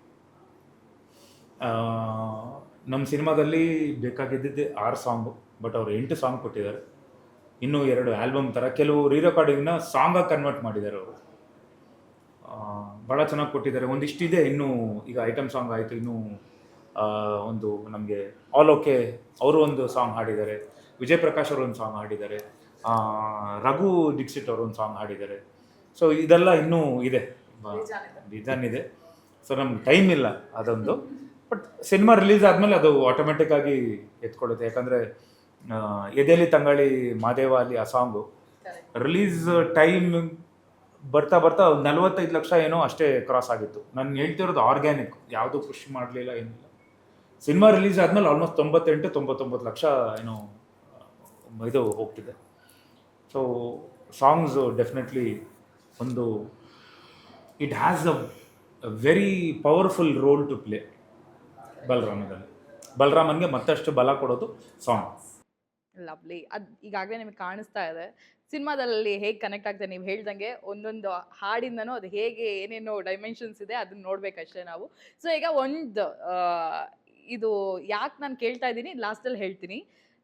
ನಮ್ಮ ಸಿನಿಮಾದಲ್ಲಿ ಬೇಕಾಗಿದ್ದಿದ್ದೆ 6 ಸಾಂಗು, ಬಟ್ ಅವರು 8 ಸಾಂಗ್ ಕೊಟ್ಟಿದ್ದಾರೆ. ಇನ್ನೂ 2 ಆಲ್ಬಮ್ ಥರ ಕೆಲವು ರಿರೆಕಾರ್ಡಿಂಗ್ನ ಸಾಂಗಾಗಿ ಕನ್ವರ್ಟ್ ಮಾಡಿದ್ದಾರೆ ಅವರು. ಭಾಳ ಚೆನ್ನಾಗಿ ಕೊಟ್ಟಿದ್ದಾರೆ. ಒಂದಿಷ್ಟಿದೆ ಇನ್ನೂ, ಈಗ ಐಟಮ್ ಸಾಂಗ್ ಆಯಿತು, ಇನ್ನೂ ಒಂದು ನಮಗೆ ಆಲ್ ಓಕೆ ಅವರು ಒಂದು ಸಾಂಗ್ ಹಾಡಿದ್ದಾರೆ, ವಿಜಯ್ ಪ್ರಕಾಶ್ ಅವರು ಒಂದು ಸಾಂಗ್ ಹಾಡಿದ್ದಾರೆ, ರಘು ದೀಕ್ಷಿತ್ ಅವರು ಒಂದು ಸಾಂಗ್ ಹಾಡಿದ್ದಾರೆ. ಸೊ ಇದೆಲ್ಲ ಇನ್ನೂ ಇದೆ, ಇದೆ. ಸೊ ನಮ್ಗೆ ಟೈಮ್ ಇಲ್ಲ ಅದೊಂದು. ಬಟ್ ಸಿನಿಮಾ ರಿಲೀಸ್ ಆದಮೇಲೆ ಅದು ಆಟೋಮೆಟಿಕ್ಕಾಗಿ ಎತ್ಕೊಳ್ಳುತ್ತೆ. ಯಾಕಂದರೆ ಎದೆಲಿ ತಂಗಾಳಿ ಮಾದೇವ ಅಲ್ಲಿ ಆ ಸಾಂಗು ರಿಲೀಸ್ ಟೈಮ್ ಬರ್ತಾ 45 ಲಕ್ಷ ಏನೋ ಅಷ್ಟೇ ಕ್ರಾಸ್ ಆಗಿತ್ತು. ನಾನು ಹೇಳ್ತಿರೋದು ಆರ್ಗ್ಯಾನಿಕ್, ಯಾವುದೂ ಪುಷ್ ಮಾಡಲಿಲ್ಲ, ಏನಿಲ್ಲ. ಸಿನಿಮಾ ರಿಲೀಸ್ ಆದಮೇಲೆ ಆಲ್ಮೋಸ್ಟ್ 98-99 ಲಕ್ಷ ಏನೋ ಇದು ಹೋಗ್ತಿದೆ. ಸೊ ಸಾಂಗ್ಸು ಡೆಫಿನೆಟ್ಲಿ ಒಂದು it has a very powerful role to play ಬಲರಾಮನ್ಗೆ ಮತ್ತಷ್ಟು ಬಲ ಕೊಡೋದು ಸಾಂಗ್. ಲವ್ಲಿ. ಅದು ಈಗಾಗಲೇ ನಿಮಗೆ ಕಾಣಿಸ್ತಾ ಇದೆ ಸಿನಿಮಾದಲ್ಲಿ ಹೇಗೆ ಕನೆಕ್ಟ್ ಆಗ್ತದೆ. ನೀವು ಹೇಳ್ದಂಗೆ ಒಂದೊಂದು ಹಾಡಿಂದನೂ ಅದು ಹೇಗೆ ಏನೇನೋ ಡೈಮೆನ್ಷನ್ಸ್ ಇದೆ ಅದನ್ನ ನೋಡ್ಬೇಕಷ್ಟೇ ನಾವು. ಸೊ ಈಗ ಒಂದು ಇದು ಯಾಕೆ ನಾನು ಕೇಳ್ತಾ ಇದ್ದೀನಿ, ಲಾಸ್ಟಲ್ಲಿ ಹೇಳ್ತೀನಿ.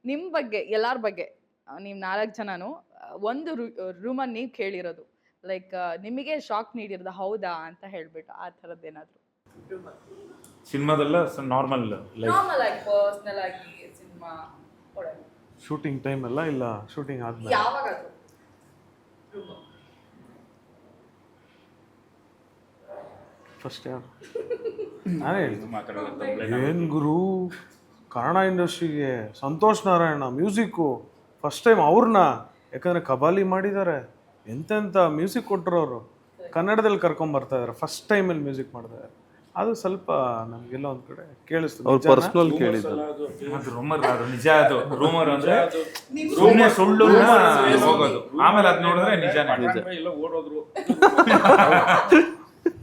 ನಿಮ್ಮ ಬಗ್ಗೆ, ಎಲ್ಲರ ಬಗ್ಗೆ, ನೀವು 4 ಜನನು ಒಂದು ರೂಮನ್ನು ನೀವು ಕೇಳಿರೋದು, ಲೈಕ್ ನಿಮಗೆ ಶಾಕ್ ನೀಡಿರೋದು ಹೌದಾ ಅಂತ ಹೇಳ್ಬಿಟ್ಟು, ಆ ಥರದ್ದೇನಾದರೂ ಸಿನಿಮಾದಲ್ಲ ನಾರ್ಮಲ್ ಆಗಿ ಪರ್ಸ್ನಲ್ ಆಗಿ ಸಿನಿಮಾ ಶೂಟಿಂಗ್ ಟೈಮ್ ಎಲ್ಲ ಇಲ್ಲ, ಶೂಟಿಂಗ್ ಆದ್ಮೇಲೆ ಯಾವಾಗಾದ್ರು ಫಸ್ಟ್ ಯಾರು ನಾನೇ ಹೇಳ್ತೀನಿ. ಮಾತಾಡೋದು ಏನ್ ಗುರು, ಕನ್ನಡ ಇಂಡಸ್ಟ್ರಿಗೆ Santhosh Narayana music first time ಅವ್ರನ್ನ, ಯಾಕಂದರೆ ಕಬಾಲಿ ಮಾಡಿದ್ದಾರೆ, ಎಂತೆಂಥ ಮ್ಯೂಸಿಕ್ ಕೊಟ್ಟರು ಅವರು, ಕನ್ನಡದಲ್ಲಿ ಕರ್ಕೊಂಬರ್ತಾ ಇದ್ದಾರೆ, ಫಸ್ಟ್ ಟೈಮಲ್ಲಿ ಮ್ಯೂಸಿಕ್ ಮಾಡ್ತಾ ಇದ್ದಾರೆ. ಅದು ಸ್ವಲ್ಪ ನಮಗೆಲ್ಲ ಒಂದು ಕಡೆ ಕೇಳಿಸ್ತು. ಅವ್ರು ಪರ್ಸ್ನಲ್ ಕೇಳಿದ್ದು ರೂಮರ್, ನಿಜ ಅದು. ರೂಮರ್ ಅಂದ್ರೆ ಸುಮ್ಮನೆ ಸುಳ್ಳು ಹೋಗೋದು, ಆಮೇಲೆ ಅದು ನೋಡಿದ್ರೆ ನಿಜ ಎಲ್ಲ ಓಡೋದ್ರು.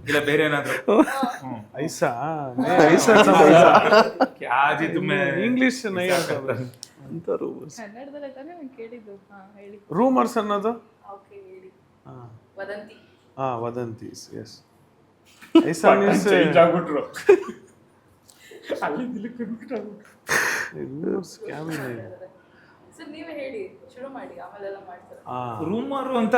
ಇಲ್ಲ ಬೇರೆ ಏನಾದ್ರು ಐಸಾ ಇಂಗ್ಲಿಷ್ ಕನ್ನಡದಲ್ಲೇ ತಾನೇ ನಾನು ಕೇಳಿದ್ದು. ಹೇಳಿ. ರೂಮರ್ಸ್ ಅನ್ನೋದು ಓಕೆ, ಹೇಳಿ. ವದಂತಿ. ವದಂತೀಸ್, ಎಸ್. ಐಸಾ ಮೀನ್ಸ್ ಚೇಂಜ್ ಆಗ್ಬಿಟ್ರು. ಸರ್ ನೀವೇ ಹೇಳಿ, ಶುರು ಮಾಡಿ, ಆಮೇಲೆಲ್ಲ ಮಾಡ್ತಾರೆ. ರೂಮರು ಅಂತ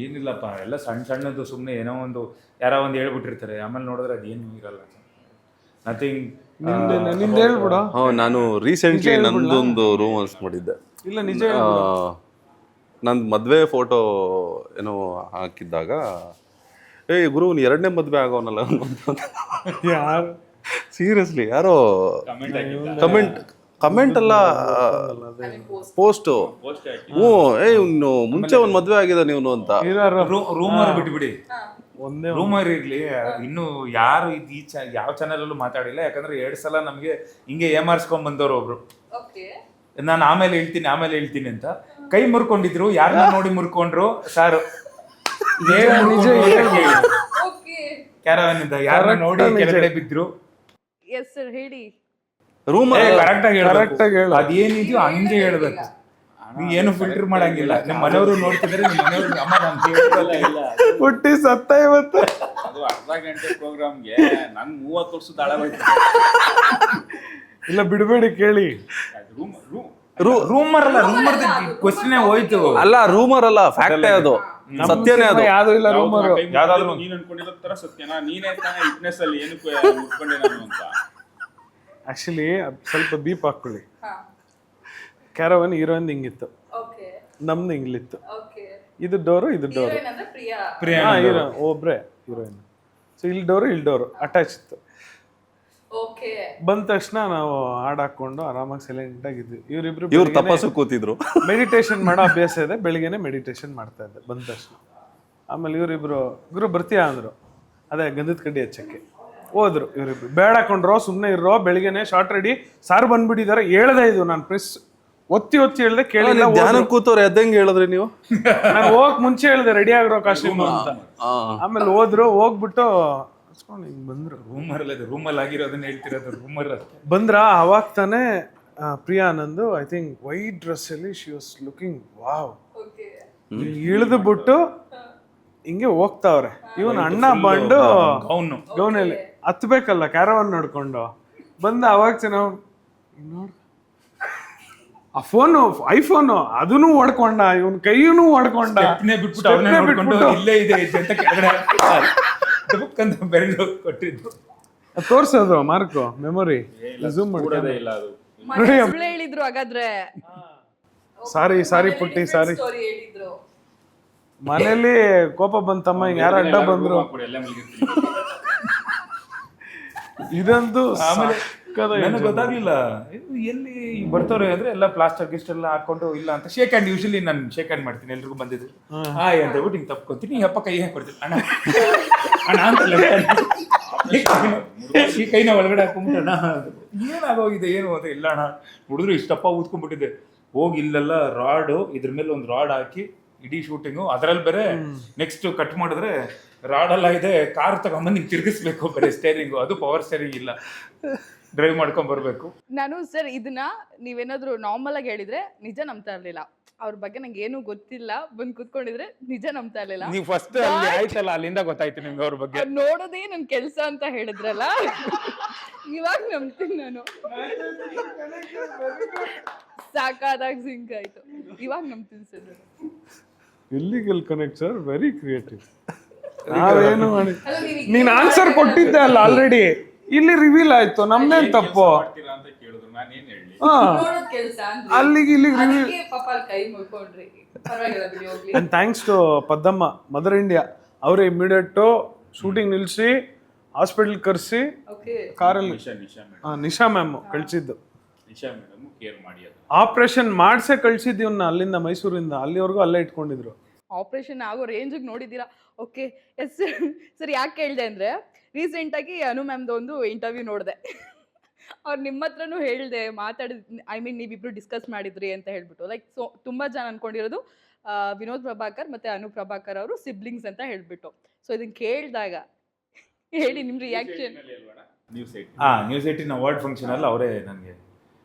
ಏನಿಲ್ಲಪ್ಪ, ಎಲ್ಲ ಸಣ್ಣದು ಸುಮ್ಮನೆ ಏನೋ ಒಂದು ಯಾರೋ ಒಂದು ಹೇಳ್ಬಿಟ್ಟಿರ್ತಾರೆ, ಆಮೇಲೆ ನೋಡಿದ್ರೆ ಅದೇನು ಇರಲ್ಲ, ನಥಿಂಗ್. ನಿಂದು ಹೇಳ್ಬಿಡ. ನಾನು ರೀಸೆಂಟ್ಲಿ ನಂದೊಂದು ರೂಮರ್ಸ್ ಮಾಡಿದ್ದೆ. ಇಲ್ಲ ನಿಜ, ನಂದು ಮದುವೆ ಫೋಟೋ ಏನೋ ಹಾಕಿದ್ದಾಗ ಗುರು ಅವ್ನು 2ನೇ ಮದುವೆ ಆಗೋನಲ್ಲ ಯಾರು ಸೀರಿಯಸ್ಲಿ ಯಾರೋ ಕಮೆಂಟ್ ಹಾಕಿದ್ದ ಕಮೆಂಟ್ ಅಲ್ಲ ಪೋಸ್ಟು ಪೋಸ್ಟ್ ಹಾಕಿ ಹ್ಞೂ ಇವ್ನು ಮುಂಚೆ ಒಂದು ಮದುವೆ ಆಗಿದೆ ನೀವು ಅಂತ. ರೂಮರ್ ಬಿಟ್ಬಿಡಿ, ಒಂದೇ ರೂಮರ್ ಇರ್ಲಿ. ಇನ್ನು ಯಾರು ಯಾವ ಚಾನಲ್ ಅಲ್ಲೂ ಮಾತಾಡಿಲ್ಲ, ಯಾಕಂದ್ರೆ 2 ಸಲ ನಮ್ಗೆ ಹಿಂಗೆ ಏಮಾರ್ಸ್ಕೊಂಡ್ ಬಂದವ್ರು ಒಬ್ರು. ಓಕೆ ನಾನು ಆಮೇಲೆ ಹೇಳ್ತೀನಿ ಅಂತ ಕೈ ಮುರ್ಕೊಂಡಿದ್ರು. ಯಾರನ್ನ ನೋಡಿ ಮುರ್ಕೊಂಡ್ರು ಸರ್? ಓಕೆ ಕ್ಯಾರವನ್ ಇಂದ ಯಾರನ್ನ ನೋಡಿ ಕೆಳಗಡೆ ಬಿದ್ರು. ಎಸ್ ಸರ್ ಹೇಳಿ. ರೂಮರ್ ಕರೆಕ್ಟ್ ಆಗಿ ಹೇಳು. ಅದೇನಿದೆಯೋ ಹಂಗೆ ಹೇಳ್ಬೇಕು. ನೀವ್ ಏನು ಫಿಲ್ಟರ್ ಮಾಡಂಗಿಲ್ಲ. ನಿಮ್ಮ ಮನೆಯವರು ನೋಡ್ತಿದ್ರೆ ನಿಮ್ಮ ಮನೆಯವ್ರು ಅಮ್ಮ ನಾನು ಕೇಳ್ಕೊಲ್ಲ ಇಲ್ಲ. ಹುಟ್ಟಿ ಸತ್ತ ಇವತ್ತು. ಅದು ಅರ್ಧ ಗಂಟೆ ಪ್ರೋಗ್ರಾಮ್ಗೆ ನನ್ 30 ವರ್ಷದ ಹಳ ಇಲ್ಲ ಬಿಡಬೇಡಿ ಕೇಳಿ. ರೂಮರ್ ಅಲ್ಲ, ರೂಮರ್ ಕ್ವಶನ್ ಹೋಯ್ತು. ಅಲ್ಲ ರೂಮರ್ ಅಲ್ಲ, ಫ್ಯಾಕ್ಟೇ ಅದು, ಸತ್ಯನೇ ಅದು. ಯಾವ್ದು ಇಲ್ಲ ರೂಮರ್. ಯಾವ್ದಾದ್ರು ನೀನ್ ಅನ್ಕೊಂಡಿರೋ ತರ ಸತ್ಯನಾ? ನೀನೇ ತಾನೇ ಫಿಟ್ನೆಸ್ ಅಲ್ಲಿ ಏನಕ್ಕೆ ಮುಟ್ಕೊಂಡೆ ನಾನು ಅಂತ. ಆಕ್ಚುಲಿ ಸ್ವಲ್ಪ ಬೀಪ್ ಹಾಕೊಳ್ಳಿ. ಹಾ ಕ್ಯಾರವನ್ ಹೀರೋಯಿನ್ ಹಿಂಗಿತ್ತು, ಓಕೆ ನಮ್ದು ಹಿಂಗ್ಲಿತ್ತು. ಓಕೆ ಇದು ಡೋರು ಇದು ಡೋರು. ಹೀರೋಯಿನ್ ಅಂದ್ರೆ ಪ್ರಿಯಾ. ಪ್ರಿಯಾ ಒಬ್ರೆ ಹೀರೋಯಿನ್. ಸೊ ಇಲ್ಲಿ ಡೋರು ಅಟ್ಯಾಚ್ ಇತ್ತು. ಓಕೆ ಬಂದ ತಕ್ಷಣ ನಾವು ಹಾಡ್ ಹಾಕೊಂಡು ಆರಾಮಾಗಿ ಸೈಲೆಂಟ್ ಆಗಿದ್ವಿ. ಇವ್ರು ಇವ್ರಿಬ್ರು ತಪಸ್ಸು ಕೂತಿದ್ರು. ಮೆಡಿಟೇಷನ್ ಮಾಡೋ ಅಭ್ಯಾಸ ಇದೆ, ಬೆಳಿಗ್ಗೆನೆ ಮೆಡಿಟೇಷನ್ ಮಾಡ್ತಾ ಇದ್ದೆ ಬಂದ ತಕ್ಷಣ. ಆಮೇಲೆ ಇವರಿಬ್ರು ಗುರು ಬರ್ತೀಯಾ ಅಂದ್ರು, ಅದೇ ಗಂಧದ ಕಡ್ಡಿ ಹಚ್ಚಕ್ಕೆ ಹೋದ್ರು. ಇವರಿಬ್ರು ಬೇಡ ಹಾಕೊಂಡ್ರೋ, ಸುಮ್ಮನೆ ಇರೋ, ಬೆಳಿಗ್ಗೆನೆ ಶಾರ್ಟ್ ರೆಡಿ ಸಾರ್ ಬಂದ್ಬಿಟ್ಟಿದ್ದಾರೆ. ಹೇಳ್ದೆ ಇದು ನಾನು ಪ್ರೆಸ್ ಒತ್ತಿ ಹೇಳ್ದೆ, ಕೇಳಿಲ್ಲ. ಧ್ಯಾನ ಕೂತವ್ರು ಎದ್ದಂಗೆ ಹೇಳಿದ್ರಿ ನೀವು? ನಾನು ಹೋಗಕ್ ಮುಂಚೆ ಹೇಳ್ದೆ ರೆಡಿ ಆಗಿರೋ ಕಾಸ್ಟ್ಯೂಮ್ ಅಂತ. ಆಮೇಲೆ ಹೋಗ್ಬಿಟ್ಟು ಹಿಂಗ್ ಬಂದ್ರು. ರೂಮರ್ ಅಲ್ಲ, ರೂಮಲ್ಲಿ ಆಗಿರೋದನ್ನ ಹೇಳ್ತಿರೋದು. ರೂಮರ್ ಬಂದ್ರ ಅವಾಗ ತಾನೇ Priya Anand, I think white dress ಅಲ್ಲಿ she was looking wow. Okay ಇಳಿದು ಬಿಟ್ಟು ಹಿಂಗೆ ಹೋಗ್ತಾವ್ರೆ. ಇವನ್ ಅಣ್ಣ ಬಂಡು ಅವನು ಗೌನಲ್ಲಿ ಹತ್ಬೇಕಲ್ಲ ಕ್ಯಾರವನ್ ನೋಡ್ಕೊಂಡು ಬಂದ. ಅವಾಗ ಚೆನ್ನಾಗ್ ನೋಡ್ ಆ ಫೋನು ಐಫೋನು ಅದನ್ನು ಹೊಡ್ಕೊಂಡ, ಇವನ್ ಕೈಯೂ ಹೊಡ್ಕೊಂಡ. ಬಿಟ್ಬಿಟ್ಟು ಅವನೇ ನೋಡ್ಕೊಂಡು ಇಲ್ಲೇ ಇದೆ ಅಂತ ಕೆಳಗಡೆ ಅಂತ ಬೆರಳು ಕೊಟ್ಟಿದ್ದು. ತೋರ್ಸೋದು ಮಾರ್ಕು ಮೆಮೊರಿ ಝೂಮ್ ಕೂಡೋದೇ ಇಲ್ಲ ಅದು. ಸುಳ್ಳು ಹೇಳಿದ್ರು ಹಾಗಾದ್ರೆ. ಸಾರಿ ಪುಟ್ಟಿ ಸಾರಿ. ಸ್ಟೋರಿ ಹೇಳಿದ್ರು. ಮನೇಲಿ ಕೋಪ ಬಂತಮ್ಮ, ಹಿಂಗ್ ಯಾರ ಅಡ್ಡ ಬಂದ್ರು. ಎಲ್ಲ ಮಲಗಿರ್ತೀನಿ. ಇದಂತೂ ಆಮೇಲೆ ನನಗೆ ಗೊತ್ತಾಗ್ಲಿಲ್ಲ ಎಲ್ಲಿ ಬರ್ತಾರೆ ಅಂದ್ರೆ ಎಲ್ಲ ಪ್ಲಾಸ್ಟರ್ ಗಿಸ್ಟ್ ಎಲ್ಲ ಹಾಕೊಂಡು ಇಲ್ಲ ಅಂತ ಶೇಕ್ ಹ್ಯಾಂಡ್. ಯೂಶಲಿ ನಾನು ಶೇಕ್ ಹ್ಯಾಂಡ್ ಮಾಡ್ತೀನಿ ಎಲ್ರಿಗೂ ಬಂದಿದ್ರು. ಹಾಯ್ ಅಂತ ಹೇಳ್ಬಿಟ್ಟು ಹಿಂಗೆ ತಪ್ಕೊತೀನಿ, ಅಪ್ಪ ಕೈ ಹಾಕಿ ಕೊಡ್ತೀನಿ. ಅಣ್ಣ ಅಂತ ಈ ಕೈನ ಒಳಗಡೆ ಹಾಕೊಂಡ್ಬಿಟ್ಟು ಅಣ್ಣ ಏನಾಗೋಗಿದೆ ಏನು ಅಂತ. ಇಲ್ಲ ಅಣ್ಣ ಹುಡುಗರು ಇಷ್ಟಪ್ಪ ಊದ್ಕೊಂಡ್ಬಿಟ್ಟಿದೆ. ಹೋಗಿ ಇಲ್ಲೆಲ್ಲ ರಾಡು, ಇದ್ರ ಮೇಲೆ ಒಂದು ರಾಡ್ ಹಾಕಿ ಇಡೀ ಶೂಟಿಂಗು. ಅದ್ರಲ್ಲಿ ಬೇರೆ ನೆಕ್ಸ್ಟ್ ಕಟ್ ಮಾಡಿದ್ರೆ ರಾಡೆಲ್ಲ ಇದೆ, ಕಾರ್ ತಗೊಂಬಂದು ನಿಂಗೆ ತಿರ್ಗಿಸ್ಬೇಕು ಬೇರೆ ಸ್ಟೇರಿಂಗು. ಅದು ಪವರ್ ಸ್ಟೇರಿಂಗ್ ಇಲ್ಲ, ಡ್ರೈವ್ ಮಾಡ್ಕೊಂಡ್ ಬರ್ಬೇಕು. ನಾನು ಸರ್ ಇದನ್ನ ನೀವೇನಾದ್ರು ನಾರ್ಮಲ್ ಆಗಿ ಹೇಳಿದ್ರೆ ನಿಜ ನಂಬ್ತಾ ಇರ್ಲಿಲ್ಲ. ಅವ್ರ ಬಗ್ಗೆ ನಂಗೆ ಏನು ಗೊತ್ತಿಲ್ಲ, ಬಂದ್ ಕೂತ್ಕೊಂಡಿದ್ರೆ ನಿಜ ನಂಬ್ತಾ ಇರ್ಲಿಲ್ಲ. ನೀವು ಫಸ್ಟ್ ಅಲ್ಲಿ ಆಯ್ತಲ್ಲ, ಅಲ್ಲಿಂದ ಗೊತ್ತಾಯ್ತು ನಿಮ್ಗೆ ಅವ್ರ ಬಗ್ಗೆ. ನೋಡೋದೇ ನನ್ ಕೆಲ್ಸ ಅಂತ ಹೇಳಿದ್ರಲ್ಲ, ಇವಾಗ ನಂಬ್ತೀನಿ ನಾನು. ಸಾಕಾದಾಗ ಸಿಂಕ್ ಆಯ್ತು, ಇವಾಗ ನಂಬ್ತೀನಿ ಸರ್. ಇಲ್ಲಿಗಲ್ ಕನೆಕ್ಟ್ ಸರ್, ವೆರಿ ಕ್ರಿಯೇಟಿವ್. ನಾವೇನು ಮಾಡಿ ನೀನ್ ಆನ್ಸರ್ ಕೊಟ್ಟಿದ್ದೆ ಅಲ್ಲ ಆಲ್ರೆಡಿ, ಇಲ್ಲಿ ರಿವೀಲ್ ಆಯ್ತು. ನಮ್ದೇನ್ ತಪ್ಪು ಮಾಡ್ತೀರಾ ಅಂತ ಕೇಳಿದ್ರು, ನಾನು ಏನ್ ಹೇಳಿ? ನೋಡೋದ್ ಕೆಲ್ಸ ಅಲ್ಲಿಗೆ ಇಲ್ಲಿಗೆ ರಿವೀಲ್. ಅದಕ್ಕೆ ಪಾಪ ಅಲ್ಲಿ ಕೈ ಮುಳ್ಕೊಂಡ್ರಿ, ಪರವಾಗಿಲ್ಲ ಬಿಡಿ ಹೋಗ್ಲಿ. And thanks to Paddamma mother India. ಅವರೇ ಇಮಿಡಿಯೇಟ್ ಶೂಟಿಂಗ್ ನಿಲ್ಸಿ ಹಾಸ್ಪಿಟಲ್ ಕರ್ಸಿ ಓಕೆ ಕಾರಲ್ಲಿ ನಿಶಾ ಮ್ಯಾಮ್ ಕಳ್ಸಿದ್ದು. ನಿಶಾ ಮೇಡಮ್ ಕೇರ್ ಮಾಡಿ ಅದು ಆಪರೇಷನ್ ಮಾಡ್ಸೇ ಕಳ್ಸಿದ್ದು ಇವ್ನ ಅಲ್ಲಿಂದ, ಮೈಸೂರಿಂದ ಅಲ್ಲಿವರೆಗೂ ಅಲ್ಲೇ ಇಟ್ಕೊಂಡಿದ್ರು. ಆಪರೇಷನ್ ಆಗೋ ರೇಂಜಿಗೆ ನೋಡಿದ್ದೀರಾ? Okay yes sir. ಯಾಕೆ ಕೇಳಿದೆ ಅಂದರೆ ರೀಸೆಂಟಾಗಿ ಅನು ಮ್ಯಾಮ್ದು ಒಂದು ಇಂಟರ್ವ್ಯೂ ನೋಡಿದೆ. ಅವ್ರು ನಿಮ್ಮ ಹತ್ರನೂ ಹೇಳಿದೆ, ಐ ಮೀನ್ ನೀವಿಬ್ರು ಡಿಸ್ಕಸ್ ಮಾಡಿದ್ರಿ ಅಂತ ಹೇಳ್ಬಿಟ್ಟು. ಲೈಕ್ ಸೊ ತುಂಬ ಜನ ಅನ್ಕೊಂಡಿರೋದು ವಿನೋದ್ ಪ್ರಭಾಕರ್ ಮತ್ತು ಅನು ಪ್ರಭಾಕರ್ ಅವರು ಸಿಬ್ಲಿಂಗ್ಸ್ ಅಂತ ಹೇಳ್ಬಿಟ್ಟು. ಸೊ ಇದನ್ನು ಕೇಳಿದಾಗ ಹೇಳಿ ನಿಮ್ಮ ರಿಯಾಕ್ಷನ್. ನ್ಯೂಸ್ 18 ಅವಾರ್ಡ್ ಫಂಕ್ಷನ್ ಅಲ್ಲಿ ಅವರೇ ನನಗೆ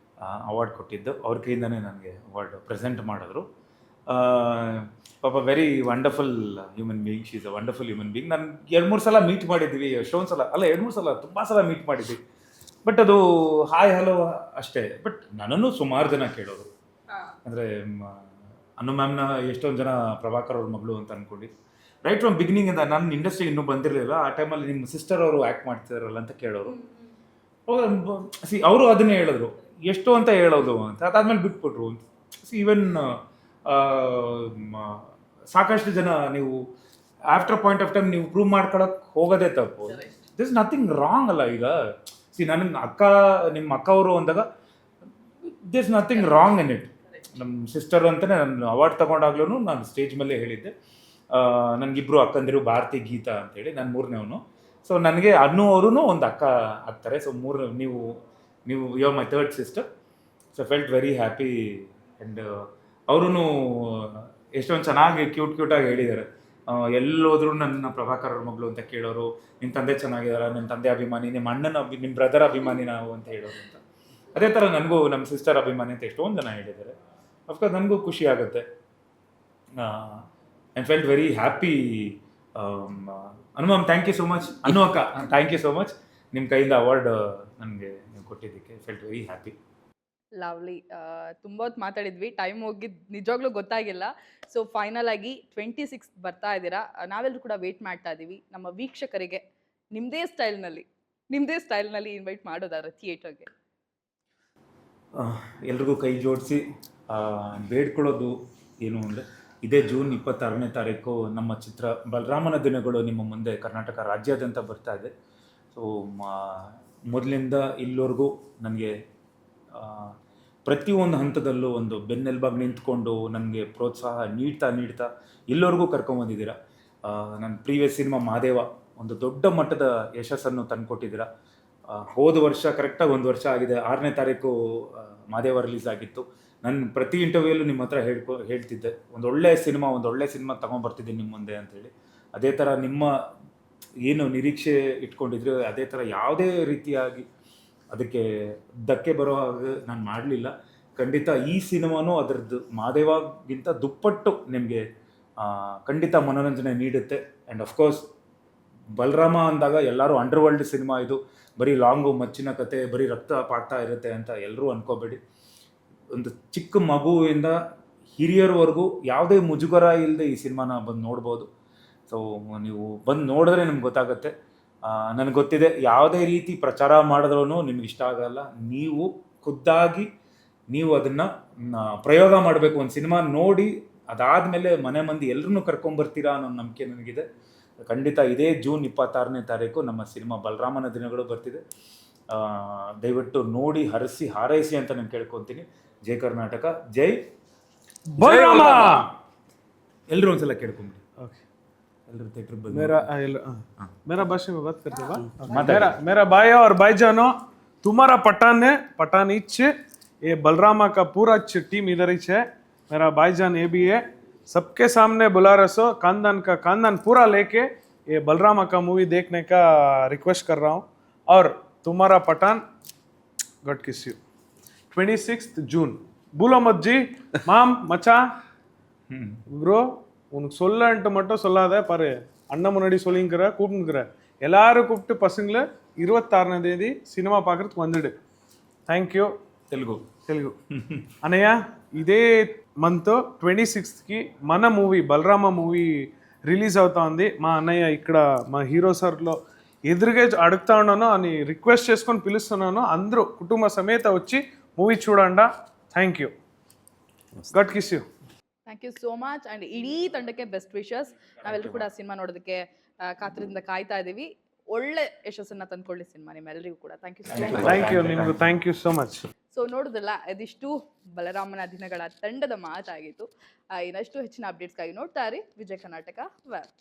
ಅವಾರ್ಡ್ ಕೊಟ್ಟಿದ್ದು. ಅವ್ರ ಕೈಯಿಂದನೇ ನನಗೆ ಅವಾರ್ಡ್ ಪ್ರೆಸೆಂಟ್ ಮಾಡಿದ್ರು. ಪಾಪ very wonderful human being, she is a wonderful human being. ನಾನು 2-3 ಸಲ ಮೀಟ್ ಮಾಡಿದ್ವಿ, ಎಷ್ಟೊಂದು ಸಲ ಅಲ್ಲ 2-3 ಸಲ, ತುಂಬ ಸಲ ಮೀಟ್ ಮಾಡಿದ್ವಿ. ಬಟ್ ಅದು ಹಾಯ್ ಹಲೋ ಅಷ್ಟೇ. ಬಟ್ ನನ್ನನ್ನು ಸುಮಾರು ಜನ ಕೇಳೋರು, ಅಂದರೆ ಅನು ಮ್ಯಾಮ್ನ ಎಷ್ಟೊಂದು ಜನ ಪ್ರಭಾಕರ್ ಅವ್ರ ಮಗಳು ಅಂತ ಅಂದ್ಕೊಂಡು ರೈಟ್ ಫ್ರಮ್ ಬಿಗಿನಿಂಗಿಂದ. ನನ್ನ ಇಂಡಸ್ಟ್ರಿಗೆ ಇನ್ನೂ ಬಂದಿರಲಿಲ್ಲ ಆ ಟೈಮಲ್ಲಿ, ನಿಮ್ಮ ಸಿಸ್ಟರ್ ಅವರು ಆ್ಯಕ್ಟ್ ಮಾಡ್ತಿದಾರಲ್ಲ ಅಂತ ಕೇಳೋರು. ಅವರು ಅದನ್ನೇ ಹೇಳಿದ್ರು, ಎಷ್ಟು ಅಂತ ಹೇಳೋದು ಅಂತ. ಅದಾದ್ಮೇಲೆ ಬಿಟ್ಬಿಟ್ರು ಅಂತ. ಈವನ್ ಸಾಕಷ್ಟು ಜನ ನೀವು ಆಫ್ಟರ್ ಪಾಯಿಂಟ್ ಆಫ್ ಟೈಮ್ ನೀವು ಪ್ರೂವ್ ಮಾಡ್ಕೊಳಕ್ ಹೋಗೋದೇ ತಪ್ಪು. ದಿಸ್ ನಥಿಂಗ್ ರಾಂಗ್ ಅಲ್ಲ. ಈಗ ನನಗೆ ನಿಮ್ಮ ಅಕ್ಕ ಅವರು ಅಂದಾಗ this nothing wrong in it. ನಮ್ಮ ಸಿಸ್ಟರ್ ಅಂತಲೇ ನಾನು ಅವಾರ್ಡ್ ತಗೊಂಡಾಗ್ಲೂ ನಾನು ಸ್ಟೇಜ್ ಮೇಲೆ ಹೇಳಿದ್ದೆ, ನನಗಿಬ್ರು ಅಕ್ಕಂದಿರು ಭಾರತಿ ಗೀತಾ ಅಂತೇಳಿ, ನಾನು ಮೂರನೇವನು. ಸೊ ನನಗೆ ಅನ್ನು ಅವರು ಒಂದು ಅಕ್ಕ ಆಗ್ತಾರೆ. ಸೊ ನೀವು you are my third sister. So felt very happy. And ಅವರೂ ಎಷ್ಟೊಂದು ಚೆನ್ನಾಗಿ ಕ್ಯೂಟಾಗಿ ಹೇಳಿದ್ದಾರೆ. ಎಲ್ಲೋದ್ರೂ ನನ್ನ ಪ್ರಭಾಕರ್ ಅವ್ರ ಮಗಳು ಅಂತ ಕೇಳೋರು, ನಿಮ್ಮ ತಂದೆ ಚೆನ್ನಾಗಿದ್ದಾರೆ, ನಿಮ್ಮ ತಂದೆ ಅಭಿಮಾನಿ, ನಿಮ್ಮ ಅಣ್ಣನ ನಿಮ್ಮ ಬ್ರದರ್ ಅಭಿಮಾನಿ ನಾವು ಅಂತ ಹೇಳೋರು ಅಂತ. ಅದೇ ಥರ ನನಗೂ ನಮ್ಮ ಸಿಸ್ಟರ್ ಅಭಿಮಾನಿ ಅಂತ ಎಷ್ಟೊಂದು ಜನ ಹೇಳಿದ್ದಾರೆ. ಅಫ್ಕೋರ್ಸ್ ನನಗೂ ಖುಷಿ ಆಗುತ್ತೆ. I felt very happy. Anu thank you so much. Anu ಅಕ್ಕ ಥ್ಯಾಂಕ್ ಯು ಸೋ ಮಚ್. ನಿಮ್ಮ ಕೈಯಿಂದ ಅವಾರ್ಡ್ ನನಗೆ ನೀವು ಕೊಟ್ಟಿದ್ದಕ್ಕೆ ಫೆಲ್ಟ್ ವೆರಿ ಹ್ಯಾಪಿ. ಲವ್ಲಿ. ತುಂಬ ಹೊತ್ತು ಮಾತಾಡಿದ್ವಿ, ಟೈಮ್ ಹೋಗಿದ್ದು ನಿಜವಾಗ್ಲೂ ಗೊತ್ತಾಗಿಲ್ಲ. ಸೊ ಫೈನಲ್ ಆಗಿ 26 ಬರ್ತಾ ಇದ್ದೀರಾ. ನಾವೆಲ್ಲರೂ ಕೂಡ ವೇಟ್ ಮಾಡ್ತಾ ಇದ್ದೀವಿ. ನಮ್ಮ ವೀಕ್ಷಕರಿಗೆ ನಿಮ್ಮದೇ ಸ್ಟೈಲ್ನಲ್ಲಿ ಇನ್ವೈಟ್ ಮಾಡೋದಾದ್ರೆ ಥಿಯೇಟರ್ಗೆ ಎಲ್ರಿಗೂ ಕೈ ಜೋಡಿಸಿ ಬೇಡ್ಕೊಳ್ಳೋದು ಏನು ಅಂದರೆ, ಇದೇ ಜೂನ್ 26ನೇ ತಾರೀಕು ನಮ್ಮ ಚಿತ್ರ ಬಲರಾಮನ ದಿನಗಳು ನಿಮ್ಮ ಮುಂದೆ ಕರ್ನಾಟಕ ರಾಜ್ಯಾದ್ಯಂತ ಬರ್ತಾ ಇದೆ. ಸೊ ಮೊದಲಿಂದ ಇಲ್ಲಿವರೆಗೂ ನನಗೆ ಪ್ರತಿಯೊಂದು ಹಂತದಲ್ಲೂ ಒಂದು ಬೆನ್ನೆಲುಬಾಗಿ ನಿಂತ್ಕೊಂಡು ನನಗೆ ಪ್ರೋತ್ಸಾಹ ನೀಡ್ತಾ ಇಲ್ಲಿವರೆಗೂ ಕರ್ಕೊಂಬಂದಿದ್ದೀರಾ. ನನ್ನ ಪ್ರೀವಿಯಸ್ ಸಿನಿಮಾ ಮಹಾದೇವ ಒಂದು ದೊಡ್ಡ ಮಟ್ಟದ ಯಶಸ್ಸನ್ನು ತಂದುಕೊಟ್ಟಿದ್ದೀರಾ. ಹೋದ ವರ್ಷ ಕರೆಕ್ಟಾಗಿ 1 ವರ್ಷ ಆಗಿದೆ, 6ನೇ ತಾರೀಕು ಮಹಾದೇವ ರಿಲೀಸ್ ಆಗಿತ್ತು. ನಾನು ಪ್ರತಿ ಇಂಟರ್ವ್ಯೂಲ್ಲೂ ನಿಮ್ಮ ಹತ್ರ ಹೇಳ್ತಿದ್ದೆ, ಒಂದೊಳ್ಳೆ ಸಿನಿಮಾ ತೊಗೊಂಬರ್ತಿದ್ದೀನಿ ನಿಮ್ಮ ಮುಂದೆ ಅಂತೇಳಿ. ಅದೇ ಥರ ನಿಮ್ಮ ಏನು ನಿರೀಕ್ಷೆ ಇಟ್ಕೊಂಡಿದ್ರು ಅದೇ ಥರ ಯಾವುದೇ ರೀತಿಯಾಗಿ ಅದಕ್ಕೆ ಧಕ್ಕೆ ಬರೋ ಹಾಗೆ ನಾನು ಮಾಡಲಿಲ್ಲ. ಖಂಡಿತ ಈ ಸಿನಿಮಾನೂ ಅದರದ್ದು ಮಹಾದೇವಗಿಂತ ದುಪ್ಪಟ್ಟು ನಿಮಗೆ ಖಂಡಿತ ಮನೋರಂಜನೆ ನೀಡುತ್ತೆ. ಆ್ಯಂಡ್ ಅಫ್ಕೋರ್ಸ್ ಬಲರಾಮ ಅಂದಾಗ ಎಲ್ಲರೂ ಅಂಡರ್ವರ್ಲ್ಡ್ ಸಿನಿಮಾ ಇದು, ಬರೀ ಲಾಂಗು ಮಚ್ಚಿನ ಕತೆ, ಬರೀ ರಕ್ತಪಾತ ಇರುತ್ತೆ ಅಂತ ಎಲ್ಲರೂ ಅನ್ಕೋಬೇಡಿ. ಒಂದು ಚಿಕ್ಕ ಮಗುವಿಂದ ಹಿರಿಯರವರೆಗೂ ಯಾವುದೇ ಮುಜುಗರ ಇಲ್ಲದೆ ಈ ಸಿನಿಮಾನ ಬಂದು ನೋಡ್ಬೋದು. ಸೊ ನೀವು ಬಂದು ನೋಡಿದ್ರೆ ನಿಮ್ಗೆ ಗೊತ್ತಾಗುತ್ತೆ. ನನಗೆ ಗೊತ್ತಿದೆ, ಯಾವುದೇ ರೀತಿ ಪ್ರಚಾರ ಮಾಡಿದ್ರೂ ನಿಮ್ಗೆ ಇಷ್ಟ ಆಗಲ್ಲ. ನೀವು ಖುದ್ದಾಗಿ ನೀವು ಅದನ್ನು ಪ್ರಯೋಗ ಮಾಡಬೇಕು. ಒಂದು ಸಿನಿಮಾ ನೋಡಿ ಅದಾದಮೇಲೆ ಮನೆ ಮಂದಿ ಎಲ್ಲರೂ ಕರ್ಕೊಂಬರ್ತೀರಾ ಅನ್ನೋ ನಂಬಿಕೆ ನನಗಿದೆ. ಖಂಡಿತ ಇದೇ ಜೂನ್ 26ನೇ ತಾರೀಕು ನಮ್ಮ ಸಿನಿಮಾ ಬಲರಾಮನ ದಿನಗಳು ಬರ್ತಿದೆ. ದಯವಿಟ್ಟು ನೋಡಿ ಹಾರೈಸಿ ಅಂತ ನಾನು ಕೇಳ್ಕೊತೀನಿ. ಜೈ ಕರ್ನಾಟಕ, ಜೈ ಬಲರಾಮ. ಎಲ್ಲರೂ ಒಂದ್ಸಲ ಕೇಳ್ಕೊಂಬಿಡಿ. ಎಲ್ಲರೂ ಥಿಯೇಟರ್ ಬಂದು मेरा भाषा में बात करते हैं. मेरा भाई और भाईजानो, तुम्हारा पठान है, पठान इच ये बलरामा का पूरा टीम इधर ही है. मेरा भाईजान ये भी है. सबके सामने बुला रहे सो, खानदान पूरा लेके ये बलरामा का मूवी देखने का रिक्वेस्ट कर रहा हूँ. और तुम्हारा पठान गॉड किस यू 26th जून. बोलो मत जी माम मचा ப்ரோ உனக்கு சொல்லன்ட்டு மட்டும் சொல்லாத பாரு, அண்ணன் முன்னாடி சொல்லிங்கிற கூப்பிட்டுக்கிற எல்லாரும் கூப்பிட்டு பசங்களை 26ஆம் தேதி சினிமா பார்க்கறதுக்கு வந்துடு. தேங்க்யூ. తెలుగు అన్నయ్య ఇదే మంత్ 26కి మన మూవీ బలరామ మూవీ రిలీజ్ అవుతా ఉంది. మా అన్నయ్య ఇక్కడ మా హీరో సార్లో ఎదురుగా అడుగుతా ఉన్నాను అని రిక్వెస్ట్ చేసుకొని పిలుస్తున్నాను. అందరూ కుటుంబ సమేత వచ్చి మూవీ చూడండి. Thank you. God kiss you. Thank you so much. And ಇಡೀ ತಂಡಕ್ಕೆ ಬೆಸ್ಟ್ ವಿಶಸ್. ನಾವೆಲ್ಲರೂ ಕೂಡ ಸಿನಿಮಾ ನೋಡೋದಕ್ಕೆ ಕಾತರದಿಂದ ಕಾಯ್ತಾ ಇದ್ದೀವಿ. ಒಳ್ಳೆ ಯಶಸ್ಸನ್ನು ತಂದ್ಕೊಳ್ಳಿ ಸಿನಿಮಾ ನಿಮ್ಮೆಲ್ಲರಿಗೂ ಕೂಡ. Thank you so much. Thank you. ನಿಮಗೂ thank you so much. So ನೋಡೋದಲ್ಲ, ಇದಿಷ್ಟು ಬಲರಾಮನ ದಿನಗಳ ತಂಡದ ಮಾತಾಗಿತ್ತು. ಇನ್ನಷ್ಟು ಹೆಚ್ಚಿನ ಅಪ್ಡೇಟ್ಸ್ಗಾಗಿ ನೋಡ್ತಾ ಇರಿ ವಿಜಯ ಕರ್ನಾಟಕ ವೆಬ್.